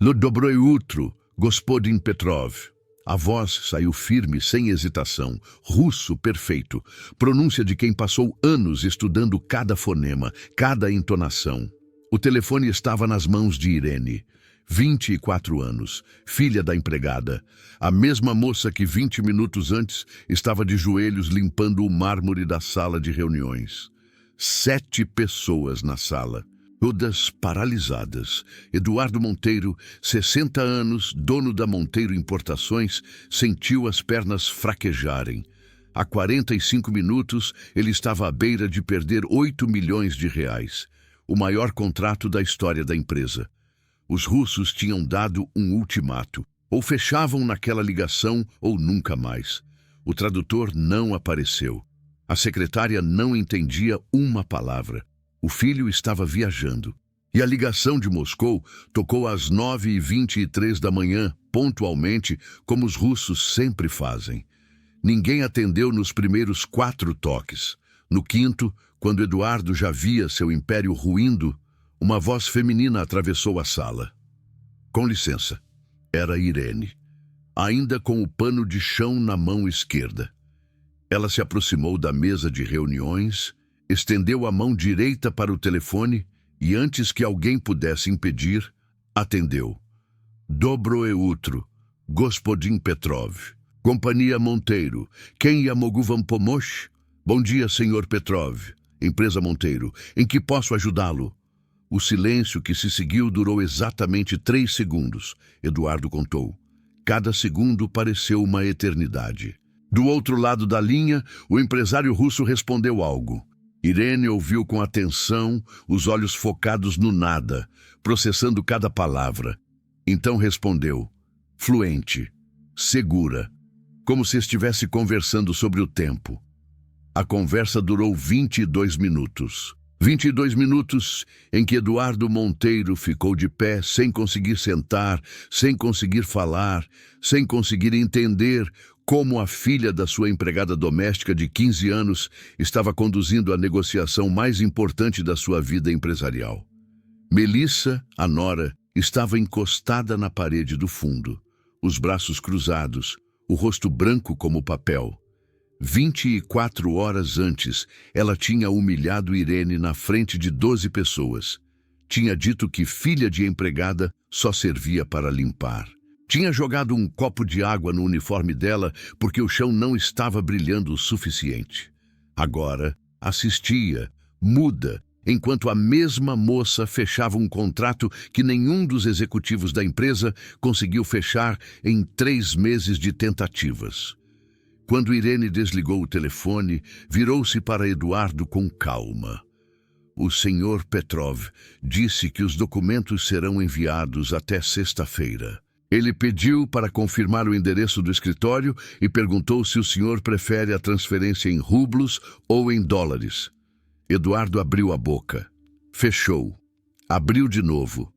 "Lo dobroi utro, господин Petrov." A voz saiu firme, sem hesitação, russo perfeito, pronúncia de quem passou anos estudando cada fonema, cada entonação. O telefone estava nas mãos de Irene, 24 anos, filha da empregada, a mesma moça que 20 minutos antes estava de joelhos limpando o mármore da sala de reuniões. 7 pessoas na sala, todas paralisadas. Eduardo Monteiro, 60 anos, dono da Monteiro Importações, sentiu as pernas fraquejarem. Há 45 minutos, ele estava à beira de perder 8 milhões de reais, o maior contrato da história da empresa. Os russos tinham dado um ultimato. Ou fechavam naquela ligação ou nunca mais. O tradutor não apareceu. A secretária não entendia uma palavra. O filho estava viajando. E a ligação de Moscou tocou às 9h23 da manhã, pontualmente, como os russos sempre fazem. Ninguém atendeu nos primeiros 4 toques. No quinto, quando Eduardo já via seu império ruindo, uma voz feminina atravessou a sala. "Com licença." Era Irene, ainda com o pano de chão na mão esquerda. Ela se aproximou da mesa de reuniões, estendeu a mão direita para o telefone e, antes que alguém pudesse impedir, atendeu. "Dobroi utro, господин Petrov. Companhia Monteiro. Quem я могу вам помочь?" "Bom dia, senhor Petrov. Empresa Monteiro. Em que posso ajudá-lo?" O silêncio que se seguiu durou exatamente 3 segundos. Eduardo contou. Cada segundo pareceu uma eternidade. Do outro lado da linha, o empresário russo respondeu algo. Irene ouviu com atenção, os olhos focados no nada, processando cada palavra. Então respondeu, fluente, segura, como se estivesse conversando sobre o tempo. A conversa durou 22 minutos. 22 minutos em que Eduardo Monteiro ficou de pé, sem conseguir sentar, sem conseguir falar, sem conseguir entender como a filha da sua empregada doméstica de 15 anos estava conduzindo a negociação mais importante da sua vida empresarial. Melissa, a nora, estava encostada na parede do fundo, os braços cruzados, o rosto branco como papel. 24 horas antes, ela tinha humilhado Irene na frente de 12 pessoas. Tinha dito que filha de empregada só servia para limpar. Tinha jogado um copo de água no uniforme dela porque o chão não estava brilhando o suficiente. Agora, assistia, muda, enquanto a mesma moça fechava um contrato que nenhum dos executivos da empresa conseguiu fechar em 3 meses de tentativas. Quando Irene desligou o telefone, virou-se para Eduardo com calma. O senhor Petrov disse que os documentos serão enviados até sexta-feira. Ele pediu para confirmar o endereço do escritório e perguntou se o senhor prefere a transferência em rublos ou em dólares. Eduardo abriu a boca. Fechou. Abriu de novo.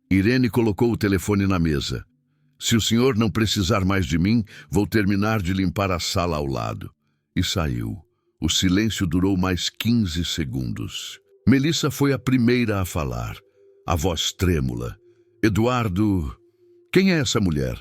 Irene colocou o telefone na mesa. Se o senhor não precisar mais de mim, vou terminar de limpar a sala ao lado. E saiu. O silêncio durou mais 15 segundos. Melissa foi a primeira a falar. A voz trêmula. Eduardo, quem é essa mulher?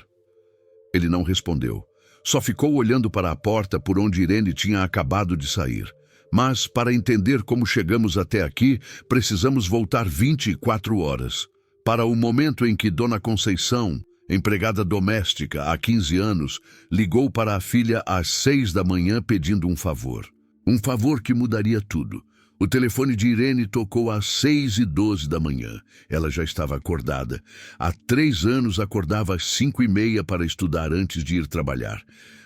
Ele não respondeu. Só ficou olhando para a porta por onde Irene tinha acabado de sair. Mas, para entender como chegamos até aqui, precisamos voltar 24 horas. Para o momento em que Dona Conceição, empregada doméstica há 15 anos, ligou para a filha às 6 da manhã pedindo um favor. Um favor que mudaria tudo. O telefone de Irene tocou às 6h12 da manhã. Ela já estava acordada. Há 3 anos acordava às 5h30 para estudar antes de ir trabalhar.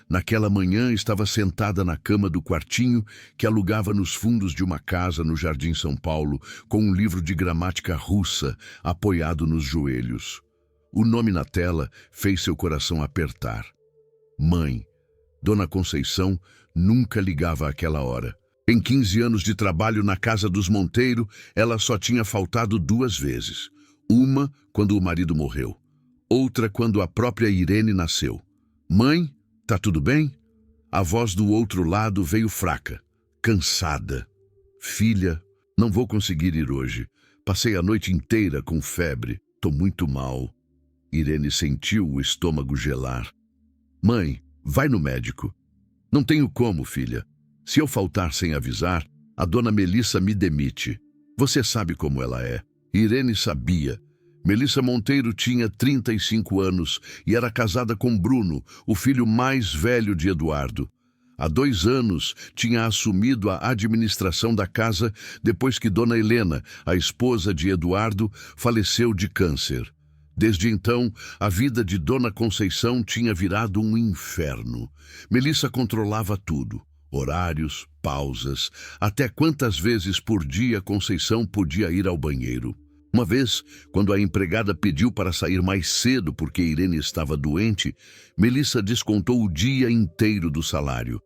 Naquela manhã estava sentada na cama do quartinho que alugava nos fundos de uma casa no Jardim São Paulo, com um livro de gramática russa apoiado nos joelhos. O nome na tela fez seu coração apertar. Mãe. Dona Conceição nunca ligava àquela hora. Em 15 anos de trabalho na casa dos Monteiro, ela só tinha faltado 2 vezes. Uma, quando o marido morreu. Outra, quando a própria Irene nasceu. Mãe, tá tudo bem? A voz do outro lado veio fraca, cansada. Filha, não vou conseguir ir hoje. Passei a noite inteira com febre. Tô muito mal. Irene sentiu o estômago gelar. Mãe, vai no médico. Não tenho como, filha. Se eu faltar sem avisar, a dona Melissa me demite. Você sabe como ela é. Irene sabia. Melissa Monteiro tinha 35 anos e era casada com Bruno, o filho mais velho de Eduardo. Há 2 anos tinha assumido a administração da casa depois que Dona Helena, a esposa de Eduardo, faleceu de câncer. Desde então, a vida de Dona Conceição tinha virado um inferno. Melissa controlava tudo. Horários, pausas, até quantas vezes por dia Conceição podia ir ao banheiro. Uma vez, quando a empregada pediu para sair mais cedo porque Irene estava doente, Melissa descontou o dia inteiro do salário.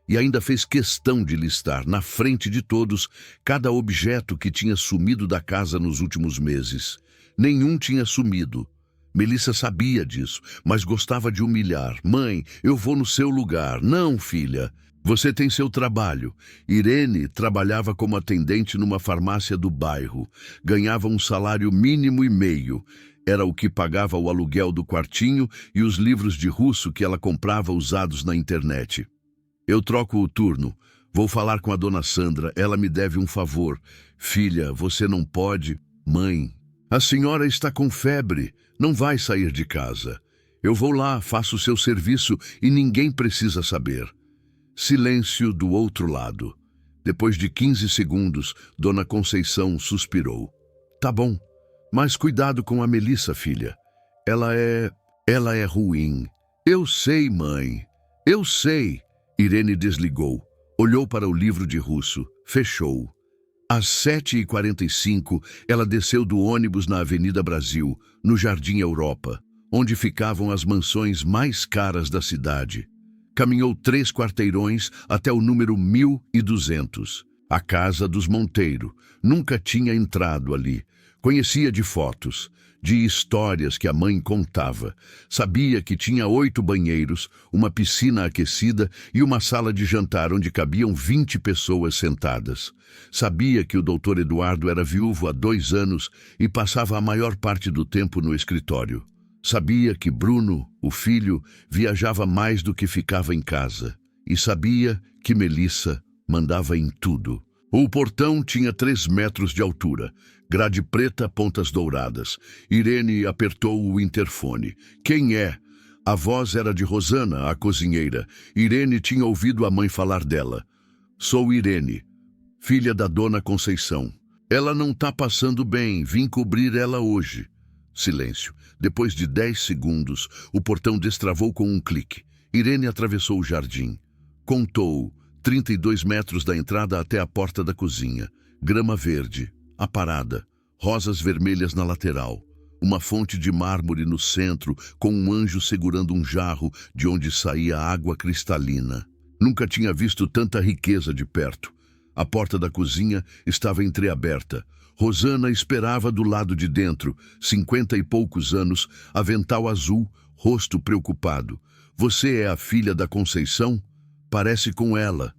E ainda fez questão de listar, na frente de todos, cada objeto que tinha sumido da casa nos últimos meses. Nenhum tinha sumido. Melissa sabia disso, mas gostava de humilhar. Mãe, eu vou no seu lugar. Não, filha. Você tem seu trabalho. Irene trabalhava como atendente numa farmácia do bairro. Ganhava um salário mínimo e meio. Era o que pagava o aluguel do quartinho e os livros de russo que ela comprava usados na internet. Eu troco o turno. Vou falar com a dona Sandra. Ela me deve um favor. Filha, você não pode... Mãe, a senhora está com febre. Não vai sair de casa. Eu vou lá, faço o seu serviço e ninguém precisa saber. Silêncio do outro lado. Depois de 15 segundos, Dona Conceição suspirou. Tá bom, mas cuidado com a Melissa, filha. Ela é ruim. Eu sei, mãe. Eu sei. Irene desligou. Olhou para o livro de russo. Fechou. Às 7h45, ela desceu do ônibus na Avenida Brasil, no Jardim Europa, onde ficavam as mansões mais caras da cidade. Caminhou 3 quarteirões até o número 1200, a casa dos Monteiro. Nunca tinha entrado ali. Conhecia de fotos, de histórias que a mãe contava. Sabia que tinha 8 banheiros, uma piscina aquecida e uma sala de jantar onde cabiam 20 pessoas sentadas. Sabia que o doutor Eduardo era viúvo há 2 anos e passava a maior parte do tempo no escritório. Sabia que Bruno, o filho, viajava mais do que ficava em casa. E sabia que Melissa mandava em tudo. O portão tinha 3 metros de altura, grade preta, pontas douradas. Irene apertou o interfone. Quem é? A voz era de Rosana, a cozinheira. Irene tinha ouvido a mãe falar dela. Sou Irene, filha da dona Conceição. Ela não tá passando bem, vim cobrir ela hoje. Silêncio. Depois de 10 segundos, o portão destravou com um clique. Irene atravessou o jardim. Contou 32 metros da entrada até a porta da cozinha. Grama verde, aparada, rosas vermelhas na lateral. Uma fonte de mármore no centro, com um anjo segurando um jarro de onde saía água cristalina. Nunca tinha visto tanta riqueza de perto. A porta da cozinha estava entreaberta. Rosana esperava do lado de dentro, 50 e poucos anos, avental azul, rosto preocupado. Você é a filha da Conceição? Parece com ela.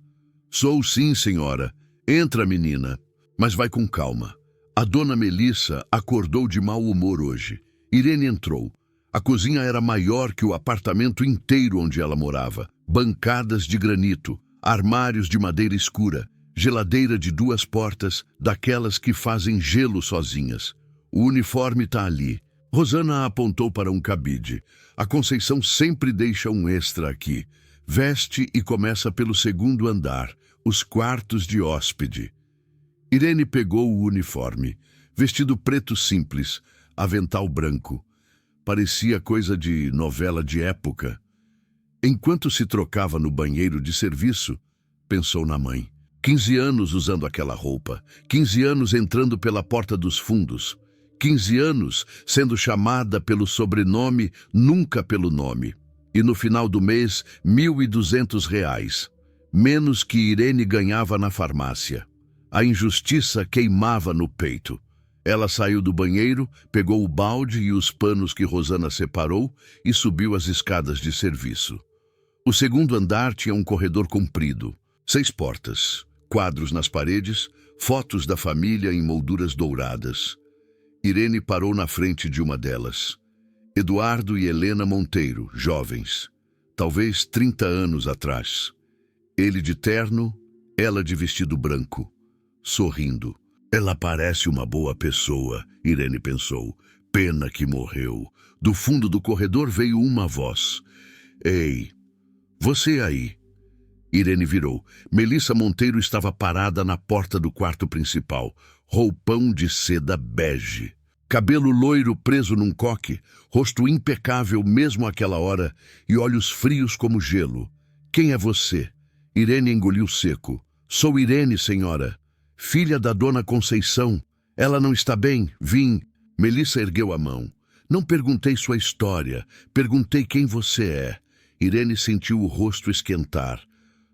Sou sim, senhora. Entra, menina. Mas vai com calma. A dona Melissa acordou de mau humor hoje. Irene entrou. A cozinha era maior que o apartamento inteiro onde ela morava. Bancadas de granito, armários de madeira escura, geladeira de 2 portas, daquelas que fazem gelo sozinhas. O uniforme tá ali. Rosana apontou para um cabide. A Conceição sempre deixa um extra aqui. Veste e começa pelo 2º andar, os quartos de hóspede. Irene pegou o uniforme. Vestido preto simples, avental branco. Parecia coisa de novela de época. Enquanto se trocava no banheiro de serviço, pensou na mãe. 15 anos usando aquela roupa, 15 anos entrando pela porta dos fundos, 15 anos sendo chamada pelo sobrenome, nunca pelo nome. E no final do mês, R$ 1.200, menos que Irene ganhava na farmácia. A injustiça queimava no peito. Ela saiu do banheiro, pegou o balde e os panos que Rosana separou e subiu as escadas de serviço. O 2º andar tinha um corredor comprido, 6 portas. Quadros nas paredes, fotos da família em molduras douradas. Irene parou na frente de uma delas. Eduardo e Helena Monteiro, jovens, talvez 30 anos atrás. Ele de terno, ela de vestido branco, sorrindo. Ela parece uma boa pessoa, Irene pensou. Pena que morreu. Do fundo do corredor veio uma voz. Ei, você aí. Irene virou. Melissa Monteiro estava parada na porta do quarto principal, roupão de seda bege. Cabelo loiro preso num coque, rosto impecável mesmo àquela hora e olhos frios como gelo. Quem é você? Irene engoliu seco. Sou Irene, senhora. Filha da dona Conceição. Ela não está bem? Vim. Melissa ergueu a mão. Não perguntei sua história. Perguntei quem você é. Irene sentiu o rosto esquentar.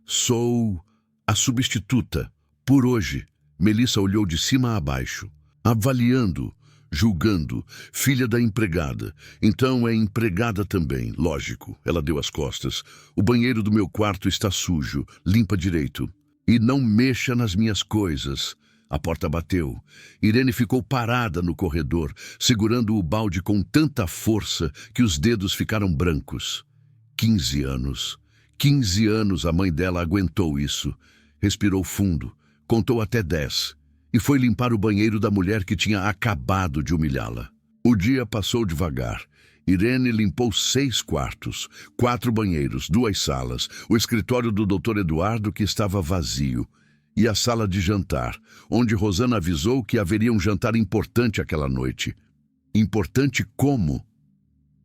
Sou a substituta. Por hoje. Melissa olhou de cima a baixo, avaliando, julgando. Filha da empregada. Então é empregada também, lógico. Ela deu as costas. O banheiro do meu quarto está sujo. Limpa direito. E não mexa nas minhas coisas. A porta bateu. Irene ficou parada no corredor, segurando o balde com tanta força que os dedos ficaram brancos. 15 anos. 15 anos a mãe dela aguentou isso. Respirou fundo, contou até 10 e foi limpar o banheiro da mulher que tinha acabado de humilhá-la. O dia passou devagar. Irene limpou 6 quartos, 4 banheiros, 2 salas, o escritório do Dr. Eduardo que estava vazio e a sala de jantar, onde Rosana avisou que haveria um jantar importante aquela noite. Importante como?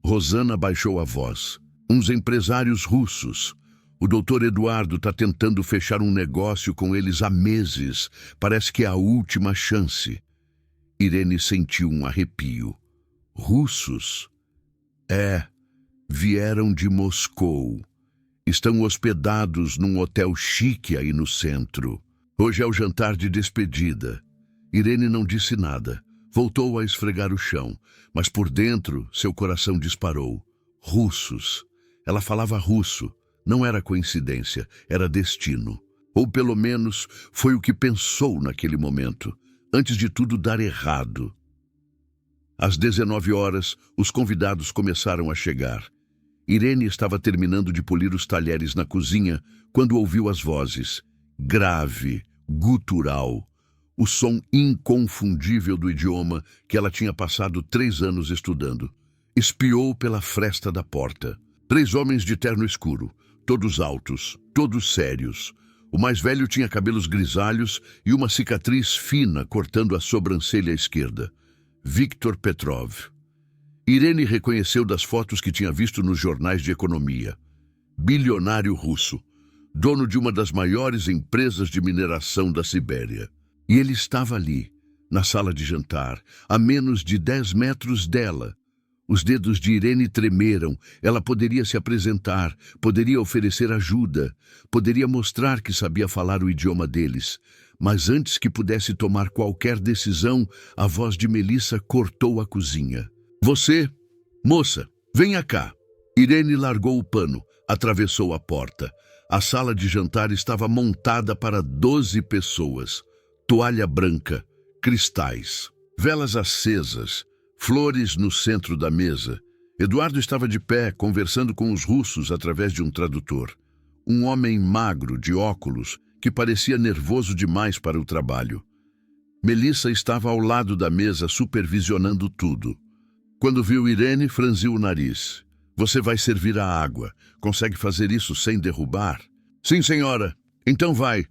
Rosana baixou a voz. Uns empresários russos. O Dr. Eduardo está tentando fechar um negócio com eles há meses. Parece que é a última chance. Irene sentiu um arrepio. Russos? É, vieram de Moscou. Estão hospedados num hotel chique aí no centro. Hoje é o jantar de despedida. Irene não disse nada. Voltou a esfregar o chão, mas por dentro seu coração disparou. Russos. Ela falava russo. Não era coincidência, era destino. Ou pelo menos foi o que pensou naquele momento. Antes de tudo dar errado. Às 19 horas, os convidados começaram a chegar. Irene estava terminando de polir os talheres na cozinha quando ouviu as vozes. Grave, gutural. O som inconfundível do idioma que ela tinha passado 3 anos estudando. Espiou pela fresta da porta. 3 homens de terno escuro, todos altos, todos sérios. O mais velho tinha cabelos grisalhos e uma cicatriz fina cortando a sobrancelha esquerda. Viktor Petrov. Irene reconheceu das fotos que tinha visto nos jornais de economia. Bilionário russo, dono de uma das maiores empresas de mineração da Sibéria. E ele estava ali, na sala de jantar, a menos de 10 metros dela. Os dedos de Irene tremeram. Ela poderia se apresentar, poderia oferecer ajuda, poderia mostrar que sabia falar o idioma deles. Mas antes que pudesse tomar qualquer decisão, a voz de Melissa cortou a cozinha. Você, moça, venha cá. Irene largou o pano, atravessou a porta. A sala de jantar estava montada para 12 pessoas. Toalha branca, cristais, velas acesas, flores no centro da mesa. Eduardo estava de pé, conversando com os russos através de um tradutor. Um homem magro, de óculos, que parecia nervoso demais para o trabalho. Melissa estava ao lado da mesa, supervisionando tudo. Quando viu Irene, franziu o nariz. Você vai servir a água. Consegue fazer isso sem derrubar? Sim, senhora. Então vai.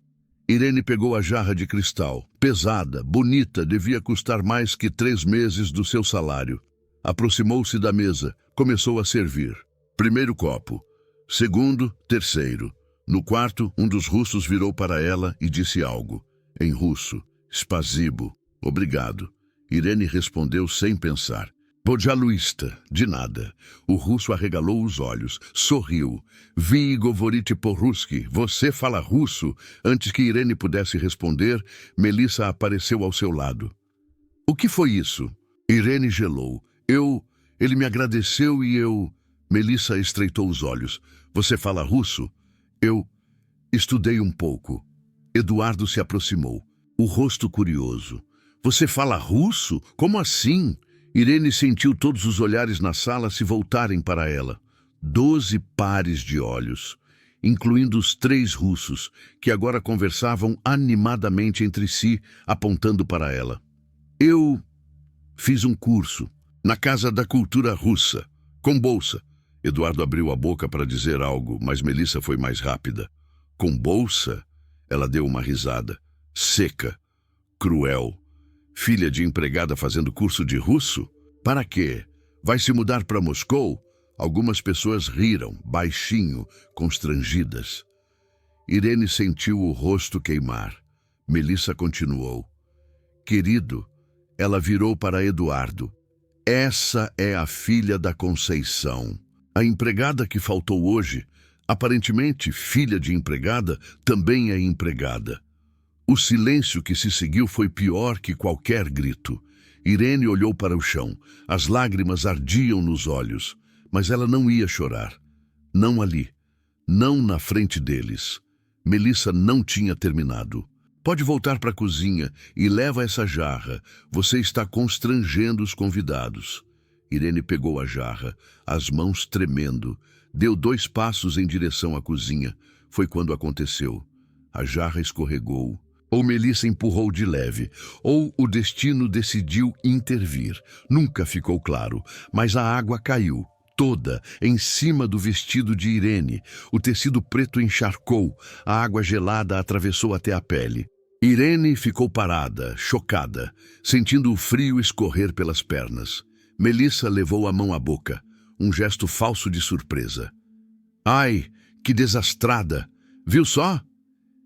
Irene pegou a jarra de cristal. Pesada, bonita, devia custar mais que 3 meses do seu salário. Aproximou-se da mesa, começou a servir. Primeiro copo. Segundo, terceiro. No quarto, um dos russos virou para ela e disse algo. Em russo. Spasibo. Obrigado. Irene respondeu sem pensar. Bojaluista, de nada. O russo arregalou os olhos, sorriu. Vi govorite por-ruski, você fala russo? Antes que Irene pudesse responder, Melissa apareceu ao seu lado. O que foi isso? Irene gelou. Ele me agradeceu e eu... Melissa estreitou os olhos. Você fala russo? Eu estudei um pouco. Eduardo se aproximou, o rosto curioso. Você fala russo? Como assim? Irene sentiu todos os olhares na sala se voltarem para ela. 12 pares de olhos, incluindo os 3 russos, que agora conversavam animadamente entre si, apontando para ela. Eu fiz um curso na Casa da Cultura Russa, com bolsa. Eduardo abriu a boca para dizer algo, mas Melissa foi mais rápida. Com bolsa? Ela deu uma risada. Seca. Cruel. Filha de empregada fazendo curso de russo? Para quê? Vai se mudar para Moscou? Algumas pessoas riram, baixinho, constrangidas. Irene sentiu o rosto queimar. Melissa continuou. Querido, ela virou para Eduardo. Essa é a filha da Conceição. A empregada que faltou hoje, aparentemente filha de empregada, também é empregada. O silêncio que se seguiu foi pior que qualquer grito. Irene olhou para o chão. As lágrimas ardiam nos olhos, mas ela não ia chorar. Não ali. Não na frente deles. Melissa não tinha terminado. Pode voltar para a cozinha e leva essa jarra. Você está constrangendo os convidados. Irene pegou a jarra, as mãos tremendo. Deu 2 passos em direção à cozinha. Foi quando aconteceu. A jarra escorregou. Ou Melissa empurrou de leve, ou o destino decidiu intervir. Nunca ficou claro, mas a água caiu, toda, em cima do vestido de Irene. O tecido preto encharcou, a água gelada atravessou até a pele. Irene ficou parada, chocada, sentindo o frio escorrer pelas pernas. Melissa levou a mão à boca, um gesto falso de surpresa. Ai, que desastrada! Viu só?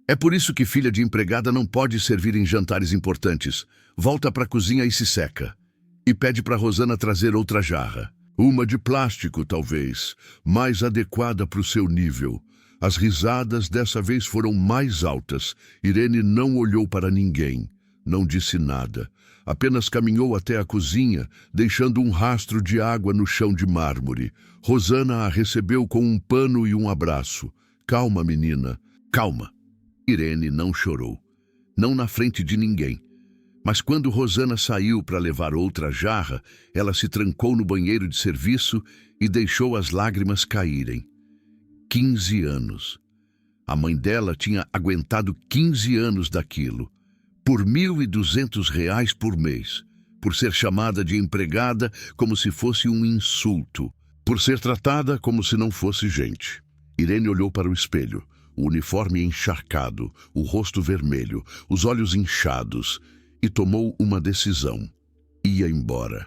É por isso que filha de empregada não pode servir em jantares importantes. Volta para a cozinha e se seca. E pede para Rosana trazer outra jarra. Uma de plástico, talvez, mais adequada para o seu nível. As risadas dessa vez foram mais altas. Irene não olhou para ninguém. Não disse nada. Apenas caminhou até a cozinha, deixando um rastro de água no chão de mármore. Rosana a recebeu com um pano e um abraço. Calma, menina. Calma. Irene não chorou. Não na frente de ninguém. Mas quando Rosana saiu para levar outra jarra, ela se trancou no banheiro de serviço e deixou as lágrimas caírem. 15 anos. A mãe dela tinha aguentado 15 anos daquilo. Por R$ 1.200 por mês. Por ser chamada de empregada como se fosse um insulto. Por ser tratada como se não fosse gente. Irene olhou para o espelho. O uniforme encharcado, o rosto vermelho, os olhos inchados, e tomou uma decisão. Ia embora.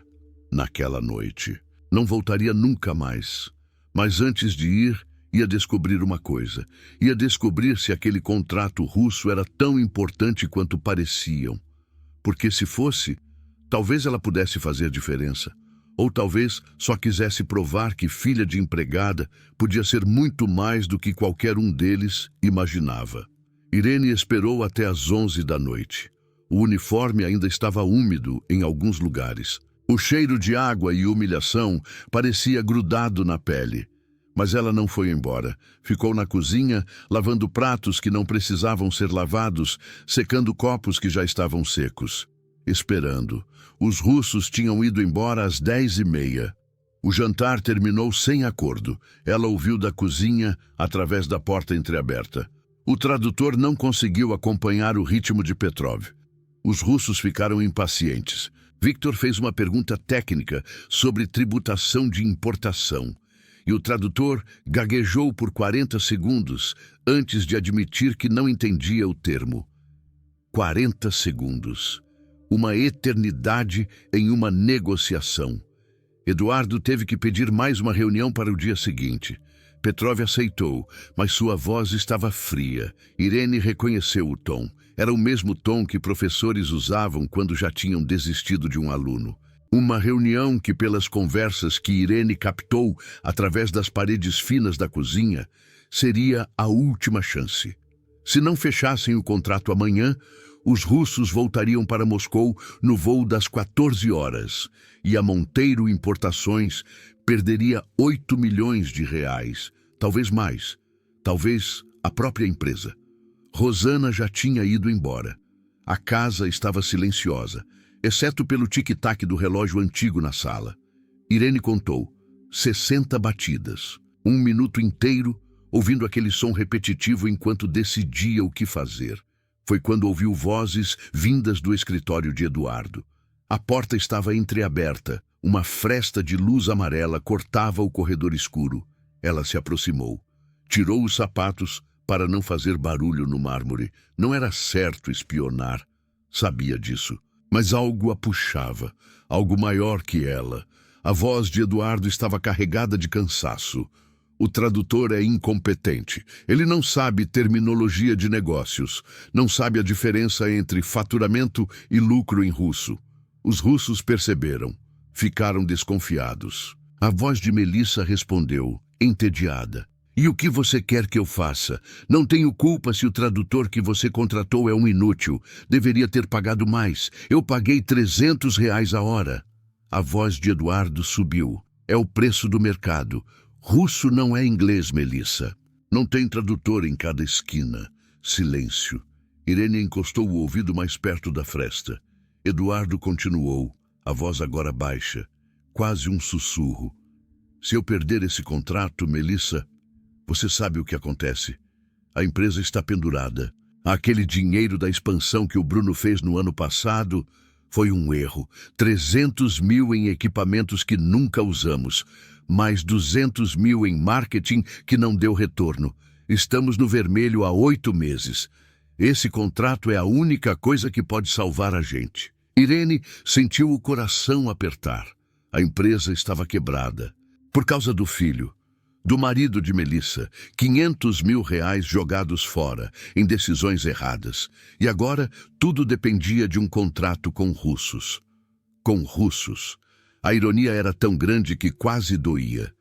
Naquela noite. Não voltaria nunca mais. Mas antes de ir, ia descobrir uma coisa. Ia descobrir se aquele contrato russo era tão importante quanto pareciam. Porque se fosse, talvez ela pudesse fazer diferença. Ou talvez só quisesse provar que filha de empregada podia ser muito mais do que qualquer um deles imaginava. Irene esperou até às 11 da noite. O uniforme ainda estava úmido em alguns lugares. O cheiro de água e humilhação parecia grudado na pele. Mas ela não foi embora. Ficou na cozinha, lavando pratos que não precisavam ser lavados, secando copos que já estavam secos. Esperando. Os russos tinham ido embora às 10h30. O jantar terminou sem acordo. Ela ouviu da cozinha através da porta entreaberta. O tradutor não conseguiu acompanhar o ritmo de Petrov. Os russos ficaram impacientes. Victor fez uma pergunta técnica sobre tributação de importação. E o tradutor gaguejou por 40 segundos antes de admitir que não entendia o termo. 40 segundos. Uma eternidade em uma negociação. Eduardo teve que pedir mais uma reunião para o dia seguinte. Petrov aceitou, mas sua voz estava fria. Irene reconheceu o tom. Era o mesmo tom que professores usavam quando já tinham desistido de um aluno. Uma reunião que, pelas conversas que Irene captou através das paredes finas da cozinha, seria a última chance. Se não fechassem o contrato amanhã, os russos voltariam para Moscou no voo das 14 horas e a Monteiro Importações perderia 8 milhões de reais, talvez mais, talvez a própria empresa. Rosana já tinha ido embora. A casa estava silenciosa. exceto pelo tic-tac do relógio antigo na sala. Irene contou 60 batidas, 1 minuto inteiro, ouvindo aquele som repetitivo enquanto decidia o que fazer. Foi quando ouviu vozes vindas do escritório de Eduardo. A porta estava entreaberta, uma fresta de luz amarela cortava o corredor escuro. Ela se aproximou. Tirou os sapatos para não fazer barulho no mármore. Não era certo espionar. Sabia disso. Mas algo a puxava, algo maior que ela. A voz de Eduardo estava carregada de cansaço. O tradutor é incompetente. Ele não sabe terminologia de negócios. Não sabe a diferença entre faturamento e lucro em russo. Os russos perceberam. Ficaram desconfiados. A voz de Melissa respondeu, entediada. E o que você quer que eu faça? Não tenho culpa se o tradutor que você contratou é um inútil. Deveria ter pagado mais. Eu paguei R$ 300 a hora. A voz de Eduardo subiu. É o preço do mercado. Russo não é inglês, Melissa. Não tem tradutor em cada esquina. Silêncio. Irene encostou o ouvido mais perto da fresta. Eduardo continuou, a voz agora baixa, quase um sussurro. Se eu perder esse contrato, Melissa, você sabe o que acontece. A empresa está pendurada. Aquele dinheiro da expansão que o Bruno fez no ano passado foi um erro. 300 mil em equipamentos que nunca usamos. Mais 200 mil em marketing que não deu retorno. Estamos no vermelho há 8 meses. Esse contrato é a única coisa que pode salvar a gente. Irene sentiu o coração apertar. A empresa estava quebrada. Por causa do filho, do marido de Melissa, 500 mil reais jogados fora, em decisões erradas. E agora tudo dependia de um contrato com russos. Com russos. A ironia era tão grande que quase doía.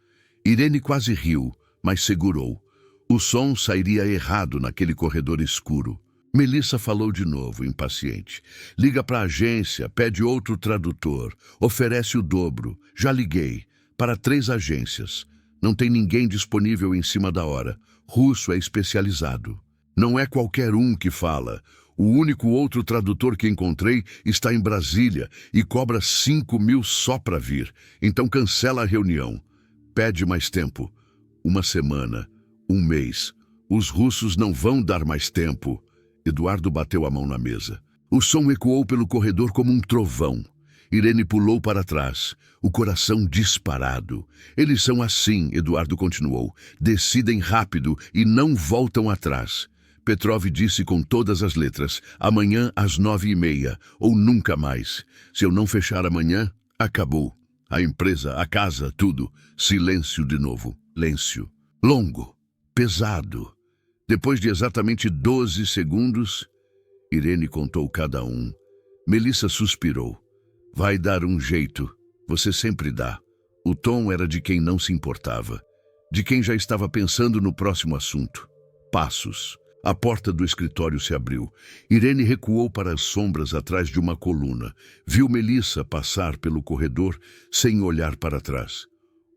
Irene quase riu, mas segurou. O som sairia errado naquele corredor escuro. Melissa falou de novo, impaciente. Liga para a agência, pede outro tradutor, oferece o dobro. Já liguei. Para 3 agências. Não tem ninguém disponível em cima da hora. Russo é especializado. Não é qualquer um que fala. O único outro tradutor que encontrei está em Brasília e cobra 5 mil só para vir. Então cancela a reunião. Pede mais tempo. 1 semana. 1 mês. Os russos não vão dar mais tempo. Eduardo bateu a mão na mesa. O som ecoou pelo corredor como um trovão. Irene pulou para trás, o coração disparado. Eles são assim, Eduardo continuou. Decidem rápido e não voltam atrás. Petrov disse com todas as letras, amanhã às 9h30, ou nunca mais. Se eu não fechar amanhã, acabou. A empresa, a casa, tudo. Silêncio de novo. Lêncio. Longo. Pesado. Depois de exatamente 12 segundos, Irene contou cada um. Melissa suspirou. Vai dar um jeito. Você sempre dá. O tom era de quem não se importava. De quem já estava pensando no próximo assunto. Passos. A porta do escritório se abriu. Irene recuou para as sombras atrás de uma coluna. Viu Melissa passar pelo corredor sem olhar para trás.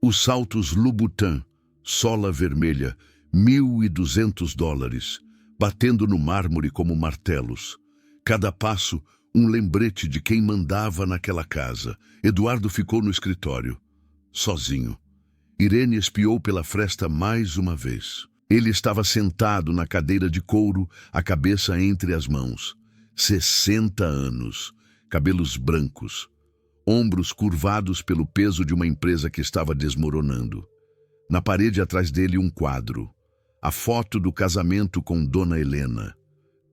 Os saltos Louboutin, sola vermelha, $1.200, batendo no mármore como martelos. Cada passo, um lembrete de quem mandava naquela casa. Eduardo ficou no escritório, sozinho. Irene espiou pela fresta mais uma vez. Ele estava sentado na cadeira de couro, a cabeça entre as mãos. 60 anos, cabelos brancos, ombros curvados pelo peso de uma empresa que estava desmoronando. Na parede atrás dele um quadro, a foto do casamento com Dona Helena.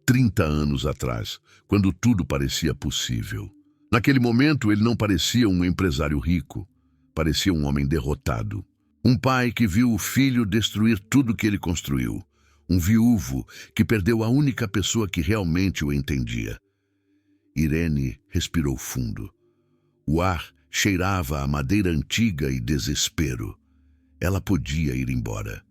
30 anos atrás, quando tudo parecia possível. Naquele momento ele não parecia um empresário rico, parecia um homem derrotado. Um pai que viu o filho destruir tudo que ele construiu. Um viúvo que perdeu a única pessoa que realmente o entendia. Irene respirou fundo. O ar cheirava a madeira antiga e desespero. Ela podia ir embora.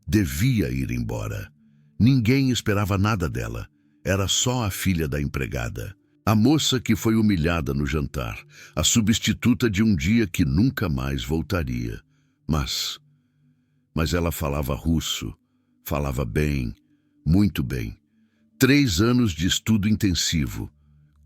Devia ir embora. Ninguém esperava nada dela. Era só a filha da empregada. A moça que foi humilhada no jantar. A substituta de um dia que nunca mais voltaria. Mas ela falava russo. Falava bem, muito bem. 3 anos de estudo intensivo.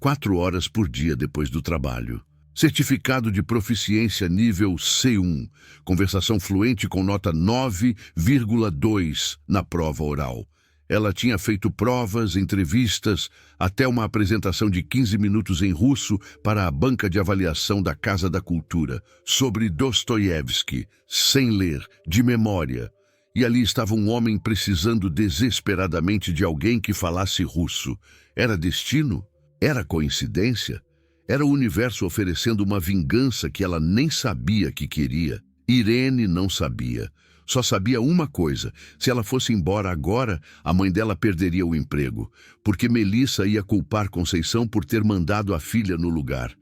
4 horas por dia depois do trabalho. Certificado de proficiência nível C1, conversação fluente com nota 9,2 na prova oral. Ela tinha feito provas, entrevistas, até uma apresentação de 15 minutos em russo para a banca de avaliação da Casa da Cultura, sobre Dostoiévski, sem ler, de memória. E ali estava um homem precisando desesperadamente de alguém que falasse russo. Era destino? Era coincidência? Era o universo oferecendo uma vingança que ela nem sabia que queria. Irene não sabia. Só sabia uma coisa: se ela fosse embora agora, a mãe dela perderia o emprego, porque Melissa ia culpar Conceição por ter mandado a filha no lugar.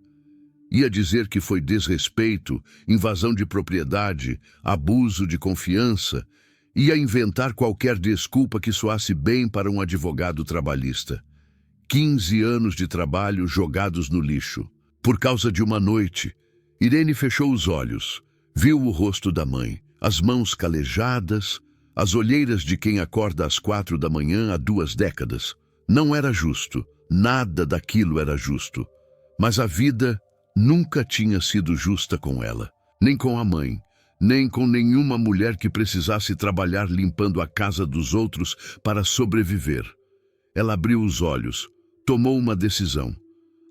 Ia dizer que foi desrespeito, invasão de propriedade, abuso de confiança. Ia inventar qualquer desculpa que soasse bem para um advogado trabalhista. 15 anos de trabalho jogados no lixo. Por causa de uma noite, Irene fechou os olhos, viu o rosto da mãe, as mãos calejadas, as olheiras de quem acorda às 4 da manhã há 2 décadas. Não era justo, nada daquilo era justo. Mas a vida nunca tinha sido justa com ela, nem com a mãe, nem com nenhuma mulher que precisasse trabalhar limpando a casa dos outros para sobreviver. Ela abriu os olhos, tomou uma decisão.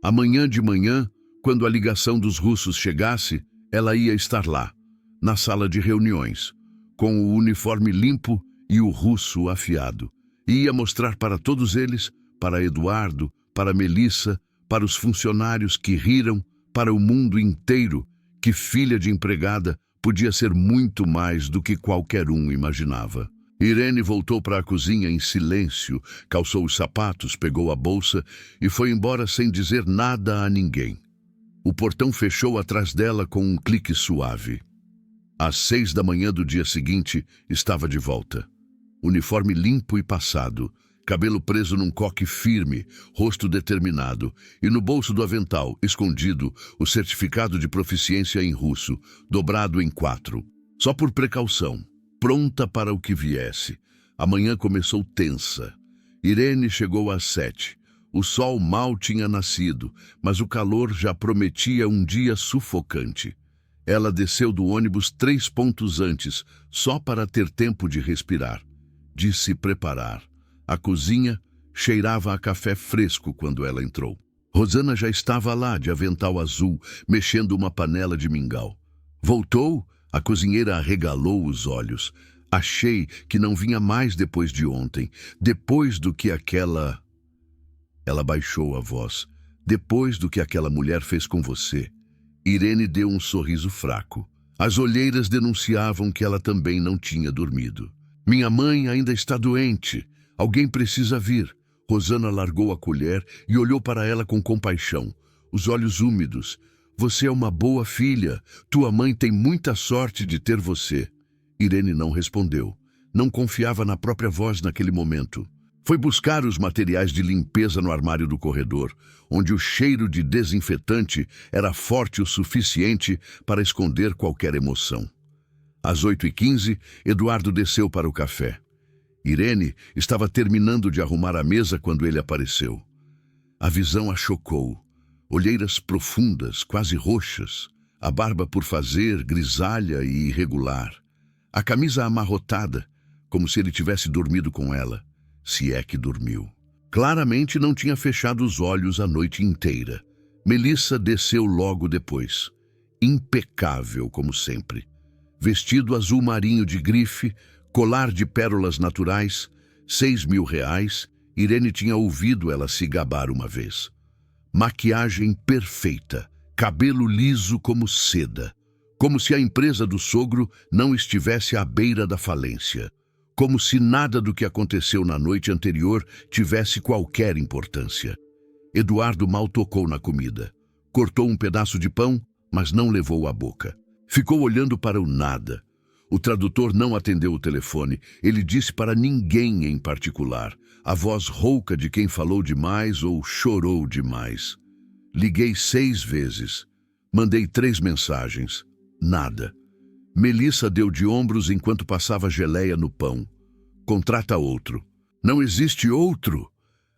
Amanhã de manhã, quando a ligação dos russos chegasse, ela ia estar lá, na sala de reuniões, com o uniforme limpo e o russo afiado. E ia mostrar para todos eles, para Eduardo, para Melissa, para os funcionários que riram, para o mundo inteiro, que filha de empregada podia ser muito mais do que qualquer um imaginava. Irene voltou para a cozinha em silêncio, calçou os sapatos, pegou a bolsa e foi embora sem dizer nada a ninguém. O portão fechou atrás dela com um clique suave. Às 6 da manhã do dia seguinte, estava de volta. Uniforme limpo e passado, cabelo preso num coque firme, rosto determinado, e no bolso do avental, escondido, o certificado de proficiência em russo, dobrado em 4. Só por precaução, pronta para o que viesse. A manhã começou tensa. Irene chegou às 7. O sol mal tinha nascido, mas o calor já prometia um dia sufocante. Ela desceu do ônibus 3 pontos antes, só para ter tempo de respirar, de se preparar. A cozinha cheirava a café fresco quando ela entrou. Rosana já estava lá, de avental azul, mexendo uma panela de mingau. Voltou? A cozinheira arregalou os olhos. Achei que não vinha mais depois de ontem, depois do que aquela... Ela baixou a voz. Depois do que aquela mulher fez com você. Irene deu um sorriso fraco. As olheiras denunciavam que ela também não tinha dormido. Minha mãe ainda está doente. Alguém precisa vir. Rosana largou a colher e olhou para ela com compaixão, os olhos úmidos. Você é uma boa filha. Tua mãe tem muita sorte de ter você. Irene não respondeu. Não confiava na própria voz naquele momento. Foi buscar os materiais de limpeza no armário do corredor, onde o cheiro de desinfetante era forte o suficiente para esconder qualquer emoção. Às 8h15, Eduardo desceu para o café. Irene estava terminando de arrumar a mesa quando ele apareceu. A visão a chocou. Olheiras profundas, quase roxas, a barba por fazer, grisalha e irregular. A camisa amarrotada, como se ele tivesse dormido com ela, se é que dormiu. Claramente não tinha fechado os olhos a noite inteira. Melissa desceu logo depois, impecável como sempre. Vestido azul marinho de grife, colar de pérolas naturais, R$ 6.000, Irene tinha ouvido ela se gabar uma vez. Maquiagem perfeita, cabelo liso como seda, como se a empresa do sogro não estivesse à beira da falência, como se nada do que aconteceu na noite anterior tivesse qualquer importância. Eduardo mal tocou na comida. Cortou um pedaço de pão, mas não levou à boca. Ficou olhando para o nada. O tradutor não atendeu o telefone. Ele disse para ninguém em particular, a voz rouca de quem falou demais ou chorou demais. Liguei 6 vezes. Mandei 3 mensagens. Nada. Melissa deu de ombros enquanto passava geleia no pão. Contrata outro. Não existe outro.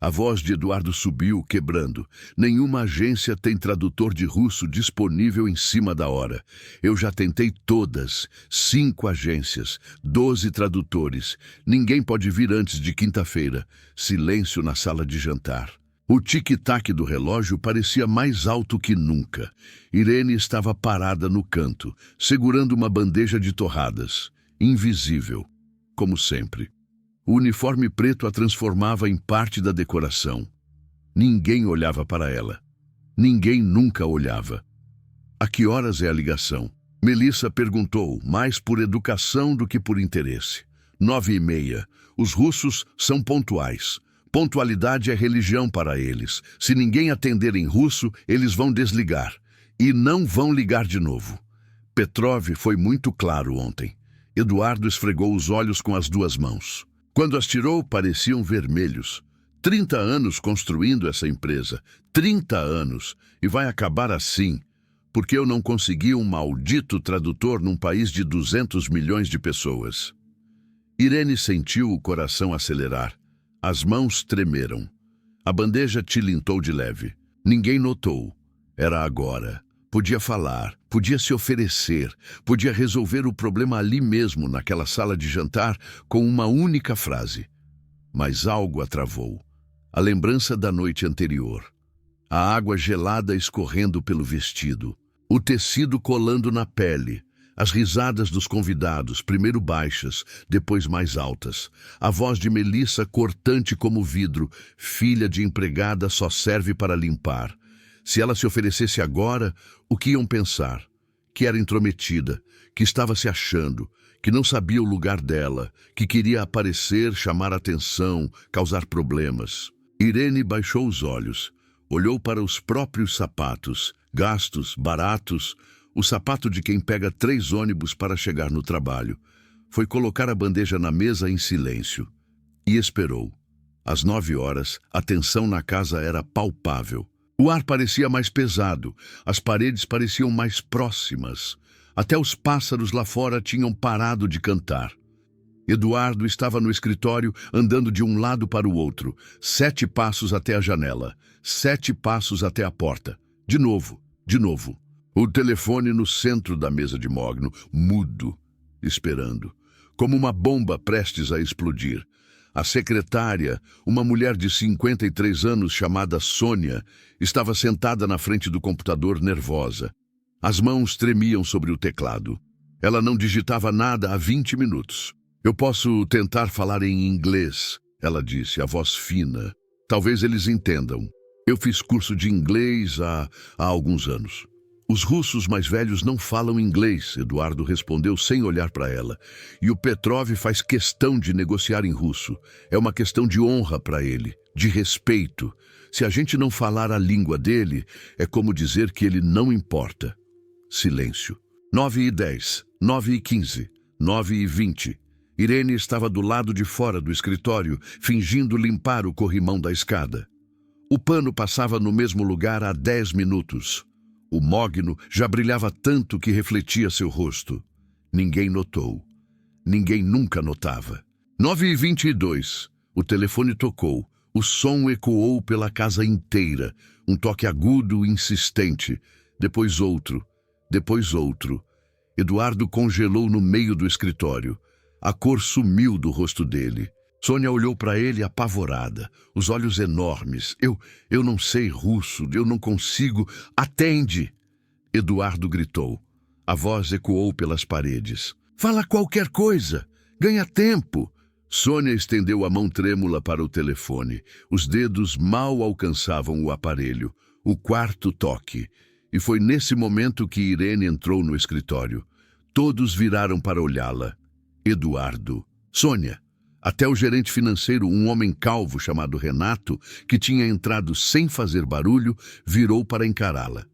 A voz de Eduardo subiu, quebrando. Nenhuma agência tem tradutor de russo disponível em cima da hora. Eu já tentei todas. 5 agências, 12 tradutores. Ninguém pode vir antes de quinta-feira. Silêncio na sala de jantar. O tic-tac do relógio parecia mais alto que nunca. Irene estava parada no canto, segurando uma bandeja de torradas. Invisível, como sempre. O uniforme preto a transformava em parte da decoração. Ninguém olhava para ela. Ninguém nunca olhava. A que horas é a ligação? Melissa perguntou, mais por educação do que por interesse. 9h30. Os russos são pontuais. Pontualidade é religião para eles. Se ninguém atender em russo, eles vão desligar. E não vão ligar de novo. Petrov foi muito claro ontem. Eduardo esfregou os olhos com as 2 mãos. Quando as tirou, pareciam vermelhos. 30 anos construindo essa empresa. 30 anos. E vai acabar assim, porque eu não consegui um maldito tradutor num país de 200 milhões de pessoas. Irene sentiu o coração acelerar. As mãos tremeram. A bandeja tilintou de leve. Ninguém notou. Era agora. Podia falar, podia se oferecer, podia resolver o problema ali mesmo, naquela sala de jantar, com uma única frase. Mas algo a travou. A lembrança da noite anterior. A água gelada escorrendo pelo vestido. O tecido colando na pele. As risadas dos convidados, primeiro baixas, depois mais altas. A voz de Melissa cortante como vidro. Filha de empregada só serve para limpar. Se ela se oferecesse agora, o que iam pensar? Que era intrometida, que estava se achando, que não sabia o lugar dela, que queria aparecer, chamar atenção, causar problemas. Irene baixou os olhos, olhou para os próprios sapatos, gastos, baratos, o sapato de quem pega 3 ônibus para chegar no trabalho. Foi colocar a bandeja na mesa em silêncio. E esperou. Às 9h, a tensão na casa era palpável. O ar parecia mais pesado, as paredes pareciam mais próximas. Até os pássaros lá fora tinham parado de cantar. Eduardo estava no escritório, andando de um lado para o outro. 7 passos até a janela, 7 passos até a porta. De novo, de novo. O telefone no centro da mesa de mogno, mudo, esperando. Como uma bomba prestes a explodir. A secretária, uma mulher de 53 anos chamada Sônia, estava sentada na frente do computador nervosa. As mãos tremiam sobre o teclado. Ela não digitava nada há 20 minutos. Eu posso tentar falar em inglês, ela disse, a voz fina. Talvez eles entendam. Eu fiz curso de inglês há alguns anos. Os russos mais velhos não falam inglês, Eduardo respondeu sem olhar para ela. E o Petrov faz questão de negociar em russo. É uma questão de honra para ele, de respeito. Se a gente não falar a língua dele, é como dizer que ele não importa. Silêncio. 9h10, 9h15, 9h20. Irene estava do lado de fora do escritório, fingindo limpar o corrimão da escada. O pano passava no mesmo lugar há 10 minutos. O mogno já brilhava tanto que refletia seu rosto. Ninguém notou. Ninguém nunca notava. 9h22. O telefone tocou. O som ecoou pela casa inteira. Um toque agudo e insistente. Depois outro. Depois outro. Eduardo congelou no meio do escritório. A cor sumiu do rosto dele. Sônia olhou para ele apavorada, os olhos enormes. Eu não sei russo, eu não consigo. Atende! Eduardo gritou. A voz ecoou pelas paredes. Fala qualquer coisa! Ganha tempo! Sônia estendeu a mão trêmula para o telefone. Os dedos mal alcançavam o aparelho. O quarto toque. E foi nesse momento que Irene entrou no escritório. Todos viraram para olhá-la. Eduardo. Sônia. Até o gerente financeiro, um homem calvo chamado Renato, que tinha entrado sem fazer barulho, virou para encará-la.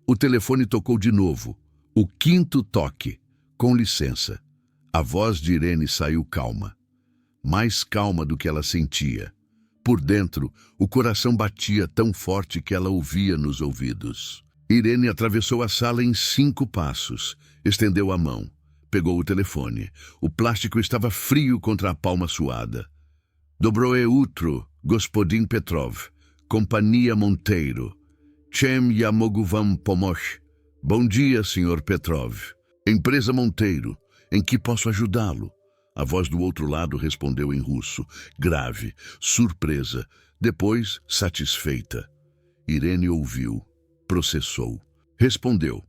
O telefone tocou de novo. O 5º toque. Com licença. A voz de Irene saiu calma. Mais calma do que ela sentia. Por dentro, o coração batia tão forte que ela ouvia nos ouvidos. Irene atravessou a sala em 5 passos. Estendeu a mão. Pegou o telefone. O plástico estava frio contra a palma suada. Dobroe utro, Господин Petrov, Companhia Monteiro. Chem Yamoguvam Pomosh. Bom dia, Sr. Petrov. Empresa Monteiro, em que posso ajudá-lo? A voz do outro lado respondeu em russo, grave, surpresa, depois satisfeita. Irene ouviu, processou. Respondeu.